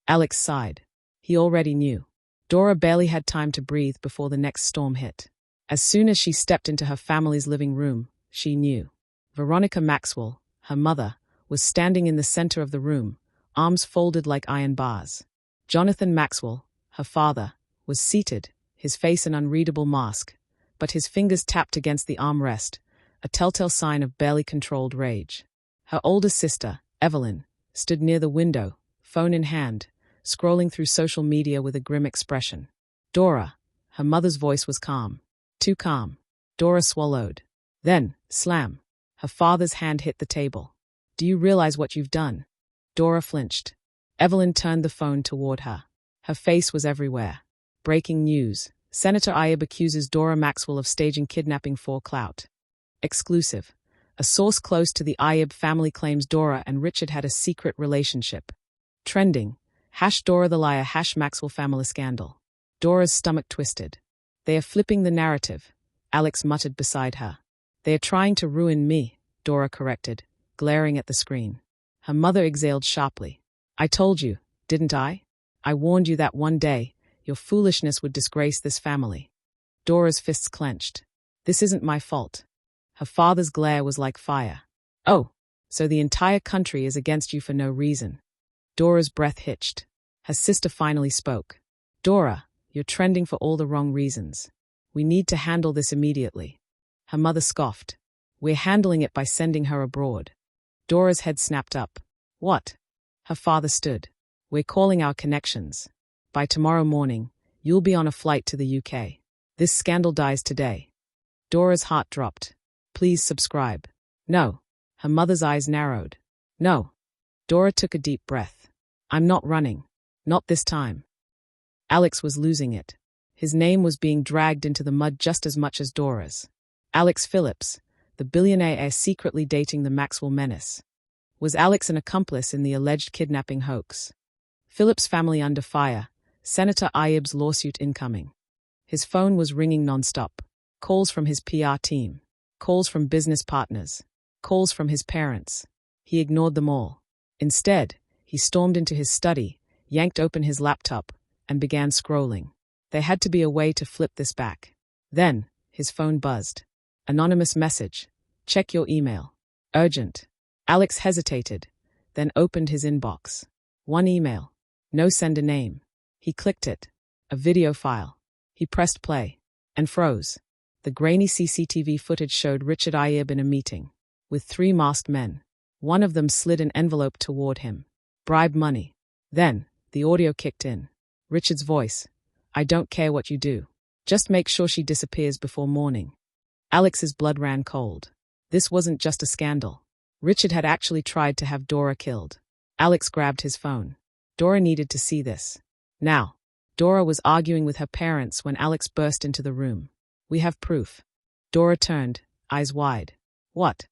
Alex sighed. He already knew. Dora barely had time to breathe before the next storm hit. As soon as she stepped into her family's living room, she knew. Veronica Maxwell, her mother, was standing in the center of the room, arms folded like iron bars. Jonathan Maxwell, her father, was seated, his face an unreadable mask, but his fingers tapped against the armrest, a telltale sign of barely controlled rage. Her older sister, Evelyn, stood near the window, phone in hand, scrolling through social media with a grim expression. Dora, her mother's voice was calm. Too calm. Dora swallowed. Then, slam. Her father's hand hit the table. Do you realize what you've done? Dora flinched. Evelyn turned the phone toward her. Her face was everywhere. Breaking news. Senator Ayyub accuses Dora Maxwell of staging kidnapping for clout. Exclusive. A source close to the Ayyub family claims Dora and Richard had a secret relationship. Trending. #Dora the liar #Maxwell family scandal. Dora's stomach twisted. They are flipping the narrative, Alex muttered beside her. They are trying to ruin me, Dora corrected, glaring at the screen. Her mother exhaled sharply. I told you, didn't I? I warned you that one day, your foolishness would disgrace this family. Dora's fists clenched. This isn't my fault. Her father's glare was like fire. Oh, so the entire country is against you for no reason. Dora's breath hitched. Her sister finally spoke. Dora, you're trending for all the wrong reasons. We need to handle this immediately. Her mother scoffed. We're handling it by sending her abroad. Dora's head snapped up. What? Her father stood. We're calling our connections. By tomorrow morning, you'll be on a flight to the UK. This scandal dies today. Dora's heart dropped. Please subscribe. No. Her mother's eyes narrowed. No. Dora took a deep breath. I'm not running. Not this time. Alex was losing it. His name was being dragged into the mud just as much as Dora's. Alex Phillips, the billionaire heir secretly dating the Maxwell menace. Was Alex an accomplice in the alleged kidnapping hoax? Phillips' family under fire, Senator Ayyub's lawsuit incoming. His phone was ringing non-stop. Calls from his PR team. Calls from business partners. Calls from his parents. He ignored them all. Instead, he stormed into his study, yanked open his laptop, and began scrolling. There had to be a way to flip this back. Then, his phone buzzed. Anonymous message. Check your email. Urgent. Alex hesitated, then opened his inbox. One email. No sender name. He clicked it. A video file. He pressed play. And froze. The grainy CCTV footage showed Richard Ayyub in a meeting. With 3 masked men. One of them slid an envelope toward him. Bribe money. Then, the audio kicked in. Richard's voice. I don't care what you do. Just make sure she disappears before morning. Alex's blood ran cold. This wasn't just a scandal. Richard had actually tried to have Dora killed. Alex grabbed his phone. Dora needed to see this. Now. Dora was arguing with her parents when Alex burst into the room. We have proof. Dora turned, eyes wide. What?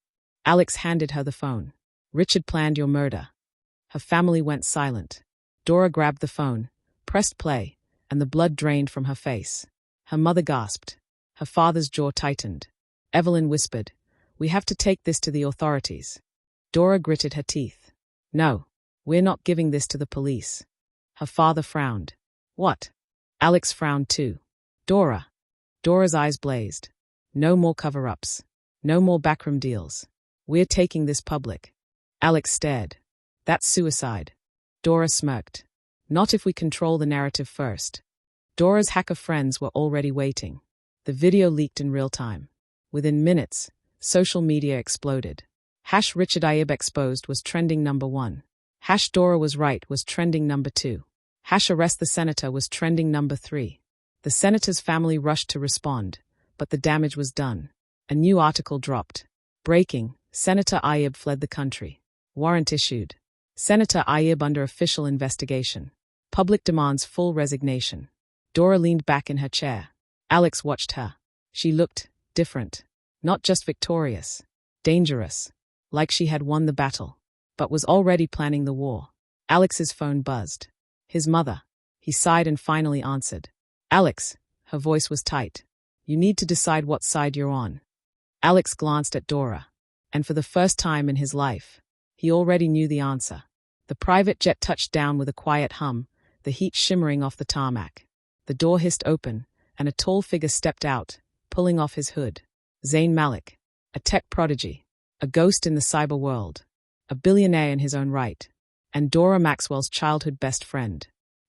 Alex handed her the phone. Richard planned your murder. Her family went silent. Dora grabbed the phone, pressed play, and the blood drained from her face. Her mother gasped. Her father's jaw tightened. Evelyn whispered, We have to take this to the authorities. Dora gritted her teeth. No, we're not giving this to the police. Her father frowned. What? Alex frowned too. Dora. Dora's eyes blazed. No more cover-ups. No more backroom deals. We're taking this public. Alex stared. That's suicide. Dora smirked. Not if we control the narrative first. Dora's hacker friends were already waiting. The video leaked in real time. Within minutes, social media exploded. #Richard Ayyub exposed was trending #1. #Dora was right was trending #2. #arrest the senator was trending #3. The senator's family rushed to respond, but the damage was done. A new article dropped. Breaking, Senator Ayyub fled the country. Warrant issued. Senator Ayyub under official investigation. Public demands full resignation. Dora leaned back in her chair. Alex watched her. She looked different. Not just victorious. Dangerous. Like she had won the battle. But was already planning the war. Alex's phone buzzed. His mother. He sighed and finally answered. Alex. Her voice was tight. You need to decide what side you're on. Alex glanced at Dora. And for the first time in his life, he already knew the answer. The private jet touched down with a quiet hum, the heat shimmering off the tarmac. The door hissed open, and a tall figure stepped out, pulling off his hood. Zayn Malik. A tech prodigy. A ghost in the cyber world. A billionaire in his own right. And Dora Maxwell's childhood best friend.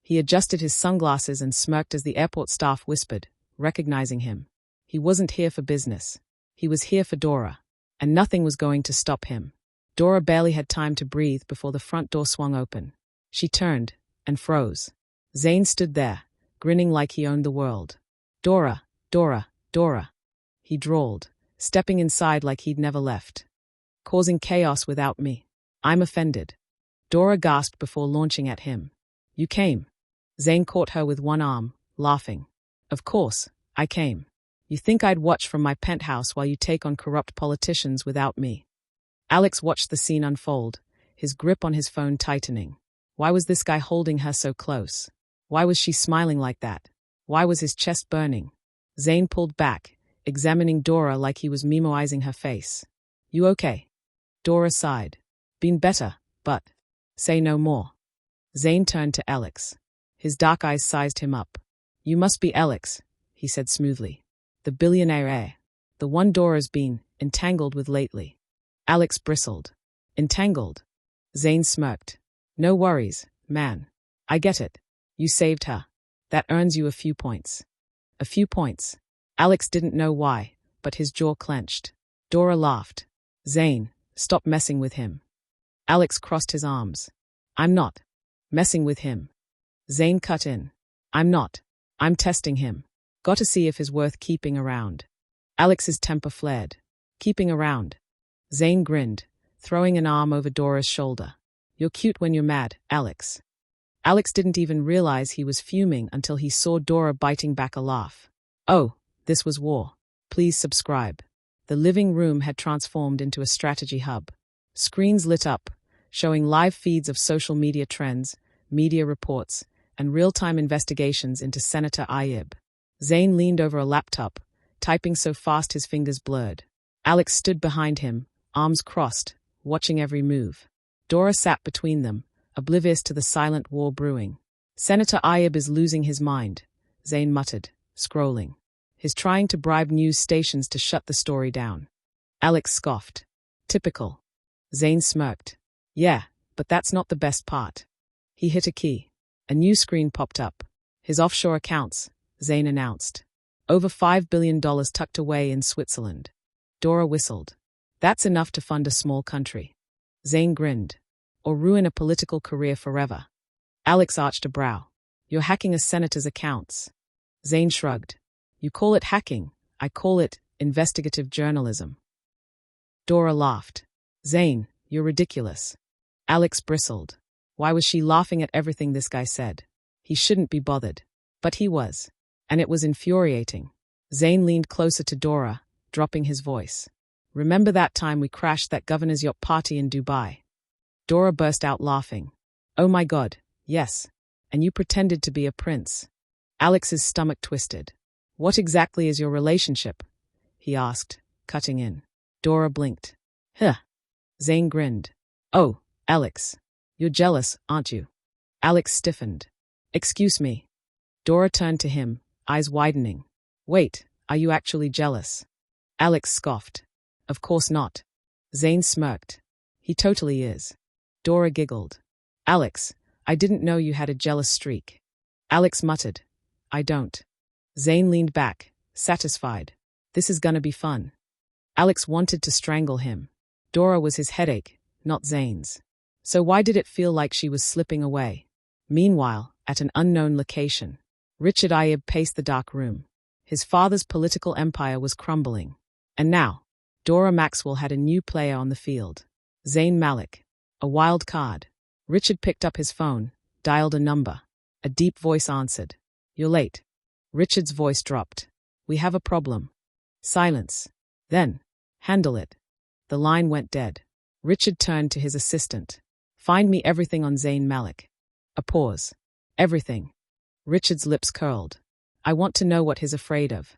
He adjusted his sunglasses and smirked as the airport staff whispered, recognizing him. He wasn't here for business. He was here for Dora, and nothing was going to stop him. Dora barely had time to breathe before the front door swung open. She turned and froze. Zane stood there, grinning like he owned the world. Dora, Dora, Dora, he drawled, stepping inside like he'd never left. Causing chaos without me. I'm offended. Dora gasped before launching at him. You came. Zane caught her with one arm, laughing. Of course, I came. You think I'd watch from my penthouse while you take on corrupt politicians without me? Alex watched the scene unfold, his grip on his phone tightening. Why was this guy holding her so close? Why was she smiling like that? Why was his chest burning? Zane pulled back, examining Dora like he was memoizing her face. You okay? Dora sighed. Been better, but... Say no more. Zane turned to Alex. His dark eyes sized him up. You must be Alex, he said smoothly. The billionaire, the one Dora's been entangled with lately. Alex bristled. Entangled? Zane smirked. No worries, man. I get it. You saved her. That earns you a few points. A few points. Alex didn't know why, but his jaw clenched. Dora laughed. Zane, stop messing with him. Alex crossed his arms. I'm not messing with him. Zane cut in. I'm not. I'm testing him. Got to see if he's worth keeping around. Alex's temper flared. Keeping around. Zane grinned, throwing an arm over Dora's shoulder. You're cute when you're mad, Alex. Alex didn't even realize he was fuming until he saw Dora biting back a laugh. Oh, this was war. Please subscribe. The living room had transformed into a strategy hub. Screens lit up, showing live feeds of social media trends, media reports, and real-time investigations into Senator Ayyub. Zane leaned over a laptop, typing so fast his fingers blurred. Alex stood behind him, arms crossed, watching every move. Dora sat between them, oblivious to the silent war brewing. Senator Ayyub is losing his mind, Zane muttered, scrolling. He's trying to bribe news stations to shut the story down. Alex scoffed. Typical. Zane smirked. Yeah, but that's not the best part. He hit a key. A new screen popped up. His offshore accounts, Zane announced. Over $5 billion tucked away in Switzerland. Dora whistled. That's enough to fund a small country. Zane grinned. Or ruin a political career forever. Alex arched a brow. You're hacking a senator's accounts. Zane shrugged. You call it hacking, I call it investigative journalism. Dora laughed. Zane, you're ridiculous. Alex bristled. Why was she laughing at everything this guy said? He shouldn't be bothered. But he was. And it was infuriating. Zane leaned closer to Dora, dropping his voice. Remember that time we crashed that governor's yacht party in Dubai? Dora burst out laughing. Oh my God, yes. And you pretended to be a prince. Alex's stomach twisted. What exactly is your relationship? He asked, cutting in. Dora blinked. Huh. Zane grinned. Oh, Alex. You're jealous, aren't you? Alex stiffened. Excuse me. Dora turned to him, eyes widening. Wait, are you actually jealous? Alex scoffed. Of course not. Zane smirked. He totally is. Dora giggled. Alex, I didn't know you had a jealous streak. Alex muttered. I don't. Zane leaned back, satisfied. This is gonna be fun. Alex wanted to strangle him. Dora was his headache, not Zane's. So why did it feel like she was slipping away? Meanwhile, at an unknown location, Richard Ayyub paced the dark room. His father's political empire was crumbling. And now, Dora Maxwell had a new player on the field. Zayn Malik. A wild card. Richard picked up his phone, dialed a number. A deep voice answered. You're late. Richard's voice dropped. We have a problem. Silence. Then, handle it. The line went dead. Richard turned to his assistant. Find me everything on Zayn Malik. A pause. Everything. Richard's lips curled. I want to know what he's afraid of.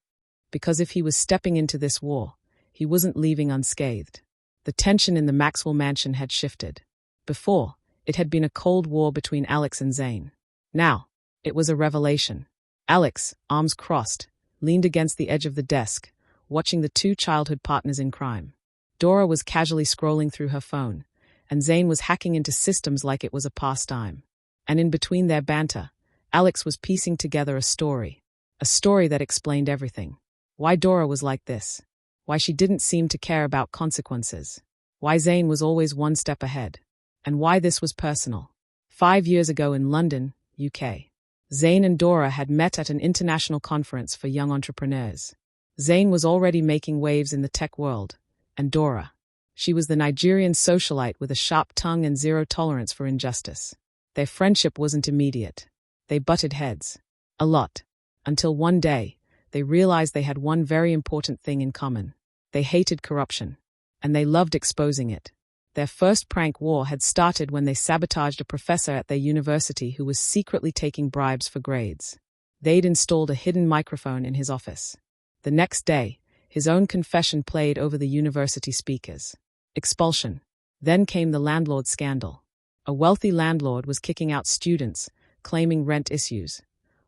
Because if he was stepping into this war, he wasn't leaving unscathed. The tension in the Maxwell mansion had shifted. Before, it had been a cold war between Alex and Zayn. Now, it was a revelation. Alex, arms crossed, leaned against the edge of the desk, watching the two childhood partners in crime. Dora was casually scrolling through her phone, and Zayn was hacking into systems like it was a pastime. And in between their banter, Alex was piecing together a story that explained everything. Why Dora was like this. Why she didn't seem to care about consequences. Why Zane was always one step ahead. And why this was personal. 5 years ago in London, UK. Zane and Dora had met at an international conference for young entrepreneurs. Zane was already making waves in the tech world. And Dora. She was the Nigerian socialite with a sharp tongue and zero tolerance for injustice. Their friendship wasn't immediate. They butted heads. A lot. Until one day, they realized they had one very important thing in common. They hated corruption. And they loved exposing it. Their first prank war had started when they sabotaged a professor at their university who was secretly taking bribes for grades. They'd installed a hidden microphone in his office. The next day, his own confession played over the university speakers. Expulsion. Then came the landlord scandal. A wealthy landlord was kicking out students, claiming rent issues,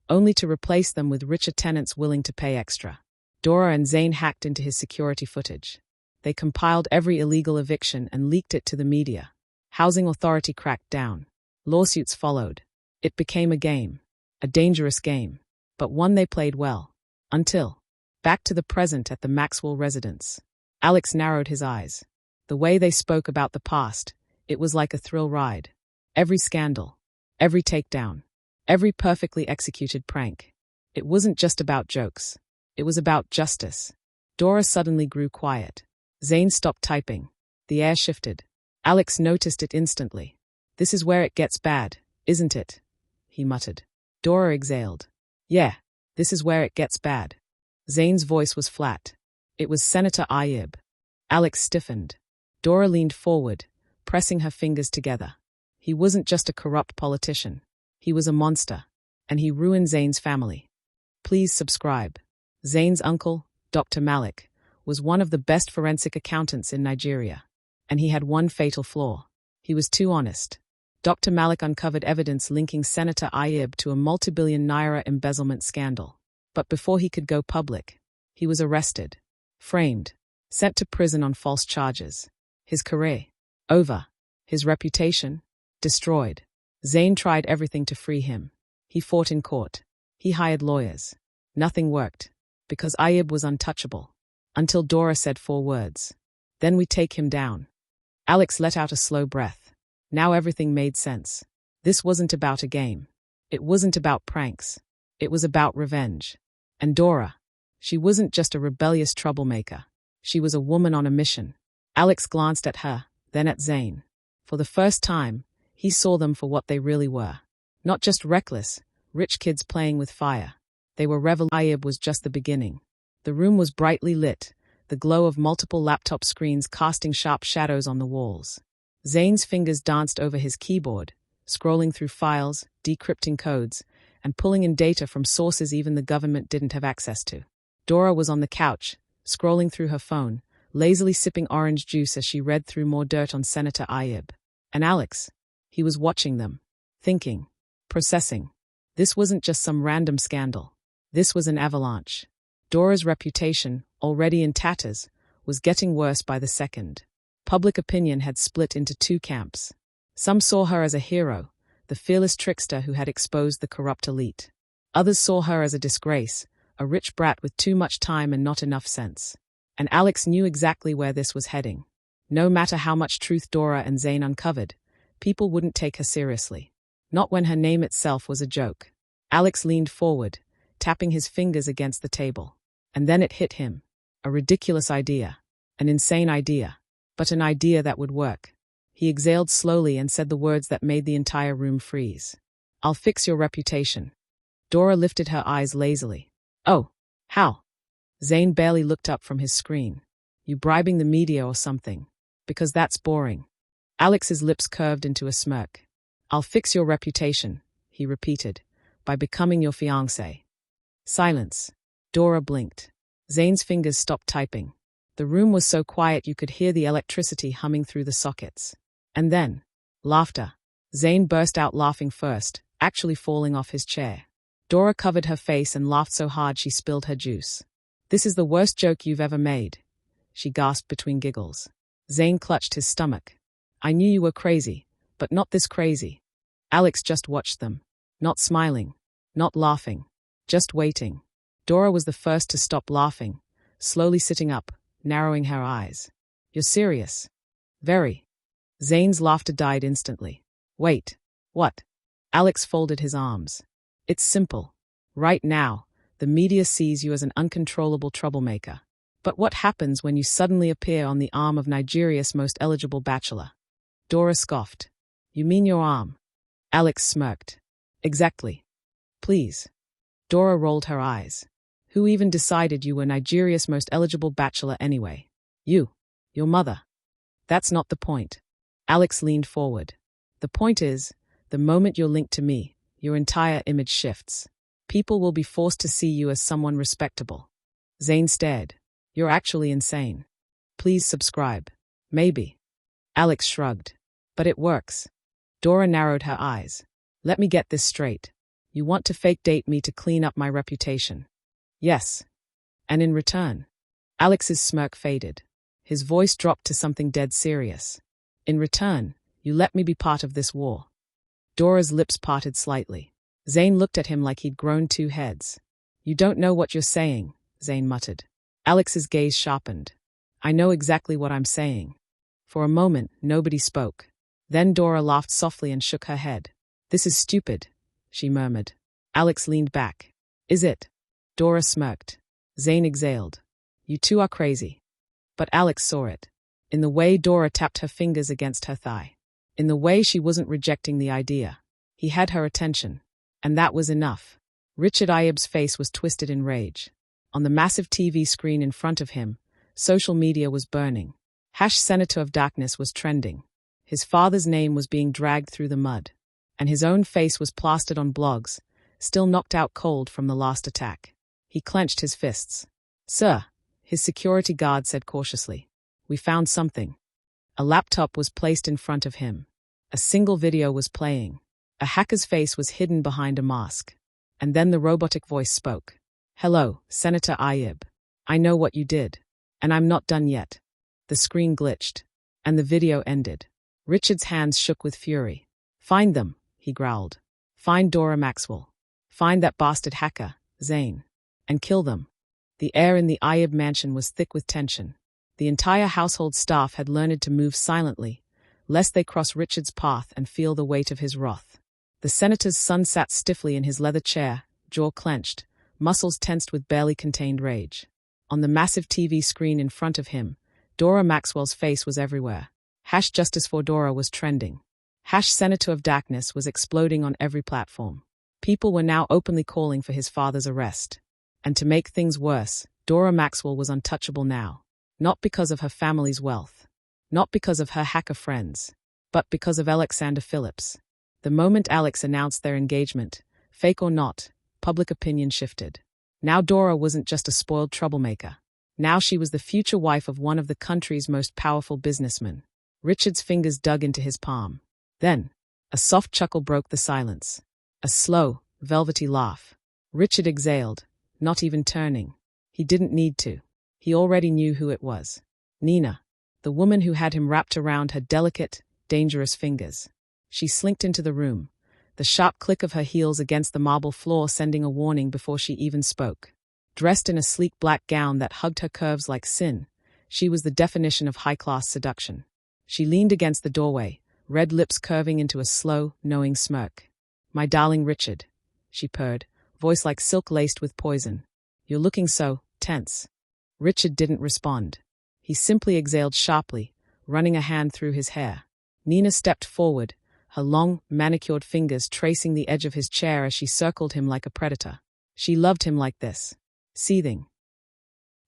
only to replace them with richer tenants willing to pay extra. Dora and Zane hacked into his security footage. They compiled every illegal eviction and leaked it to the media. Housing authority cracked down. Lawsuits followed. It became a game. A dangerous game. But one they played well. Until. Back to the present at the Maxwell residence. Alex narrowed his eyes. The way they spoke about the past, it was like a thrill ride. Every scandal. Every takedown. Every perfectly executed prank. It wasn't just about jokes. It was about justice. Dora suddenly grew quiet. Zane stopped typing. The air shifted. Alex noticed it instantly. This is where it gets bad, isn't it? He muttered. Dora exhaled. Yeah, this is where it gets bad. Zane's voice was flat. It was Senator Ayub. Alex stiffened. Dora leaned forward, pressing her fingers together. He wasn't just a corrupt politician. He was a monster. And he ruined Zane's family. Please subscribe. Zane's uncle, Dr. Malik, was one of the best forensic accountants in Nigeria. And he had one fatal flaw. He was too honest. Dr. Malik uncovered evidence linking Senator Ayub to a multi-billion naira embezzlement scandal. But before he could go public, he was arrested, framed, sent to prison on false charges. His career, over. His reputation, destroyed. Zane tried everything to free him. He fought in court. He hired lawyers. Nothing worked, because Ayub was untouchable. Until Dora said 4 words. Then we take him down. Alex let out a slow breath. Now everything made sense. This wasn't about a game. It wasn't about pranks. It was about revenge. And Dora, she wasn't just a rebellious troublemaker. She was a woman on a mission. Alex glanced at her, then at Zane. For the first time, he saw them for what they really were. Not just reckless, rich kids playing with fire. They were Ayub was just the beginning. The room was brightly lit, the glow of multiple laptop screens casting sharp shadows on the walls. Zane's fingers danced over his keyboard, scrolling through files, decrypting codes, and pulling in data from sources even the government didn't have access to. Dora was on the couch, scrolling through her phone, lazily sipping orange juice as she read through more dirt on Senator Ayub. And Alex, he was watching them, thinking, processing. This wasn't just some random scandal. This was an avalanche. Dora's reputation, already in tatters, was getting worse by the second. Public opinion had split into 2 camps. Some saw her as a hero, the fearless trickster who had exposed the corrupt elite. Others saw her as a disgrace, a rich brat with too much time and not enough sense. And Alex knew exactly where this was heading. No matter how much truth Dora and Zane uncovered, people wouldn't take her seriously. Not when her name itself was a joke. Alex leaned forward, tapping his fingers against the table. And then it hit him. A ridiculous idea. An insane idea. But an idea that would work. He exhaled slowly and said the words that made the entire room freeze. I'll fix your reputation. Dora lifted her eyes lazily. Oh, how? Zane barely looked up from his screen. You bribing the media or something? Because that's boring. Alex's lips curved into a smirk. I'll fix your reputation, he repeated, by becoming your fiancé. Silence. Dora blinked. Zane's fingers stopped typing. The room was so quiet you could hear the electricity humming through the sockets. And then, laughter. Zane burst out laughing first, actually falling off his chair. Dora covered her face and laughed so hard she spilled her juice. This is the worst joke you've ever made, she gasped between giggles. Zane clutched his stomach. I knew you were crazy, but not this crazy. Alex just watched them, not smiling, Not laughing. Just waiting. Dora was the first to stop laughing, slowly sitting up, narrowing her eyes. You're serious? Very. Zane's laughter died instantly. Wait. What? Alex folded his arms. It's simple. Right now, the media sees you as an uncontrollable troublemaker. But what happens when you suddenly appear on the arm of Nigeria's most eligible bachelor? Dora scoffed. You mean your arm? Alex smirked. Exactly. Please. Dora rolled her eyes. Who even decided you were Nigeria's most eligible bachelor anyway? You. Your mother. That's not the point. Alex leaned forward. The point is, the moment you're linked to me, your entire image shifts. People will be forced to see you as someone respectable. Zane stared. You're actually insane. Please subscribe. Maybe. Alex shrugged. But it works. Dora narrowed her eyes. Let me get this straight. You want to fake date me to clean up my reputation? Yes. And in return? Alex's smirk faded. His voice dropped to something dead serious. In return, you let me be part of this war. Dora's lips parted slightly. Zane looked at him like he'd grown two heads. You don't know what you're saying, Zane muttered. Alex's gaze sharpened. I know exactly what I'm saying. For a moment, nobody spoke. Then Dora laughed softly and shook her head. This is stupid, she murmured. Alex leaned back. Is it? Dora smirked. Zane exhaled. You two are crazy. But Alex saw it. In the way Dora tapped her fingers against her thigh. In the way she wasn't rejecting the idea. He had her attention. And that was enough. Richard Ayyub's face was twisted in rage. On the massive TV screen in front of him, social media was burning. #Senator of Darkness was trending. His father's name was being dragged through the mud. And his own face was plastered on blogs, still knocked out cold from the last attack. He clenched his fists. Sir, his security guard said cautiously. We found something. A laptop was placed in front of him. A single video was playing. A hacker's face was hidden behind a mask. And then the robotic voice spoke. Hello, Senator Ayyub. I know what you did. And I'm not done yet. The screen glitched. And the video ended. Richard's hands shook with fury. Find them, he growled. Find Dora Maxwell. Find that bastard hacker, Zane. And kill them. The air in the Ayyub mansion was thick with tension. The entire household staff had learned to move silently, lest they cross Richard's path and feel the weight of his wrath. The senator's son sat stiffly in his leather chair, jaw clenched, muscles tensed with barely contained rage. On the massive TV screen in front of him, Dora Maxwell's face was everywhere. #Justice for Dora was trending. #Senator of Darkness was exploding on every platform. People were now openly calling for his father's arrest. And to make things worse, Dora Maxwell was untouchable now. Not because of her family's wealth. Not because of her hacker friends. But because of Alexander Phillips. The moment Alex announced their engagement, fake or not, public opinion shifted. Now Dora wasn't just a spoiled troublemaker. Now she was the future wife of one of the country's most powerful businessmen. Richard's fingers dug into his palm. Then, a soft chuckle broke the silence. A slow, velvety laugh. Richard exhaled, not even turning. He didn't need to. He already knew who it was. Nina, the woman who had him wrapped around her delicate, dangerous fingers. She slinked into the room, the sharp click of her heels against the marble floor sending a warning before she even spoke. Dressed in a sleek black gown that hugged her curves like sin, she was the definition of high-class seduction. She leaned against the doorway, red lips curving into a slow, knowing smirk. My darling Richard, she purred, voice like silk laced with poison. You're looking so tense. Richard didn't respond. He simply exhaled sharply, running a hand through his hair. Nina stepped forward, her long, manicured fingers tracing the edge of his chair as she circled him like a predator. She loved him like this. Seething.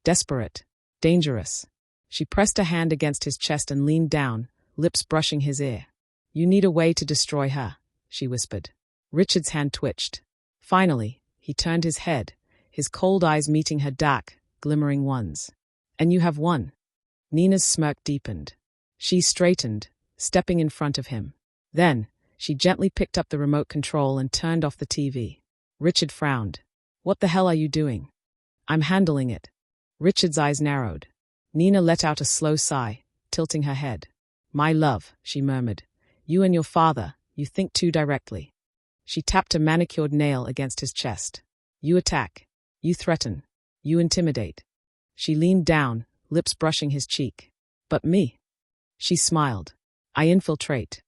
Desperate. Dangerous. She pressed a hand against his chest and leaned down, lips brushing his ear. You need a way to destroy her, she whispered. Richard's hand twitched. Finally, he turned his head, his cold eyes meeting her dark, glimmering ones. And you have won. Nina's smirk deepened. She straightened, stepping in front of him. Then, she gently picked up the remote control and turned off the TV. Richard frowned. What the hell are you doing? I'm handling it. Richard's eyes narrowed. Nina let out a slow sigh, tilting her head. My love, she murmured. You and your father, you think too directly. She tapped a manicured nail against his chest. You attack. You threaten. You intimidate. She leaned down, lips brushing his cheek. But me? She smiled. I infiltrate.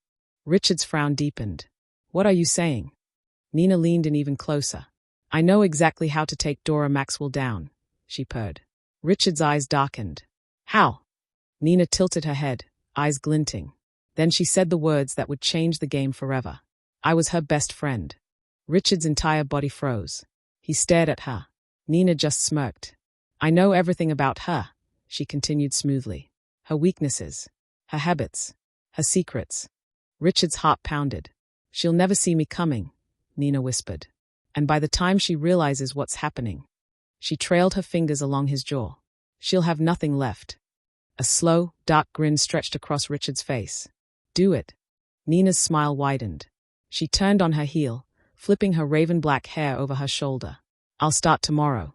Richard's frown deepened. What are you saying? Nina leaned in even closer. I know exactly how to take Dora Maxwell down, she purred. Richard's eyes darkened. How? Nina tilted her head, eyes glinting. Then she said the words that would change the game forever. I was her best friend. Richard's entire body froze. He stared at her. Nina just smirked. I know everything about her, she continued smoothly. Her weaknesses, her habits, her secrets. Richard's heart pounded. She'll never see me coming, Nina whispered. And by the time she realizes what's happening, she trailed her fingers along his jaw. She'll have nothing left. A slow, dark grin stretched across Richard's face. Do it. Nina's smile widened. She turned on her heel, flipping her raven-black hair over her shoulder. I'll start tomorrow.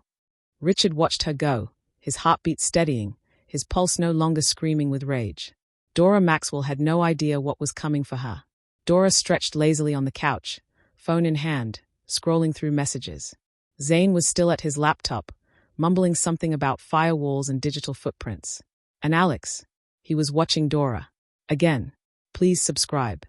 Richard watched her go, his heartbeat steadying, his pulse no longer screaming with rage. Dora Maxwell had no idea what was coming for her. Dora stretched lazily on the couch, phone in hand, scrolling through messages. Zane was still at his laptop, mumbling something about firewalls and digital footprints. And Alex, he was watching Dora. Again, please subscribe.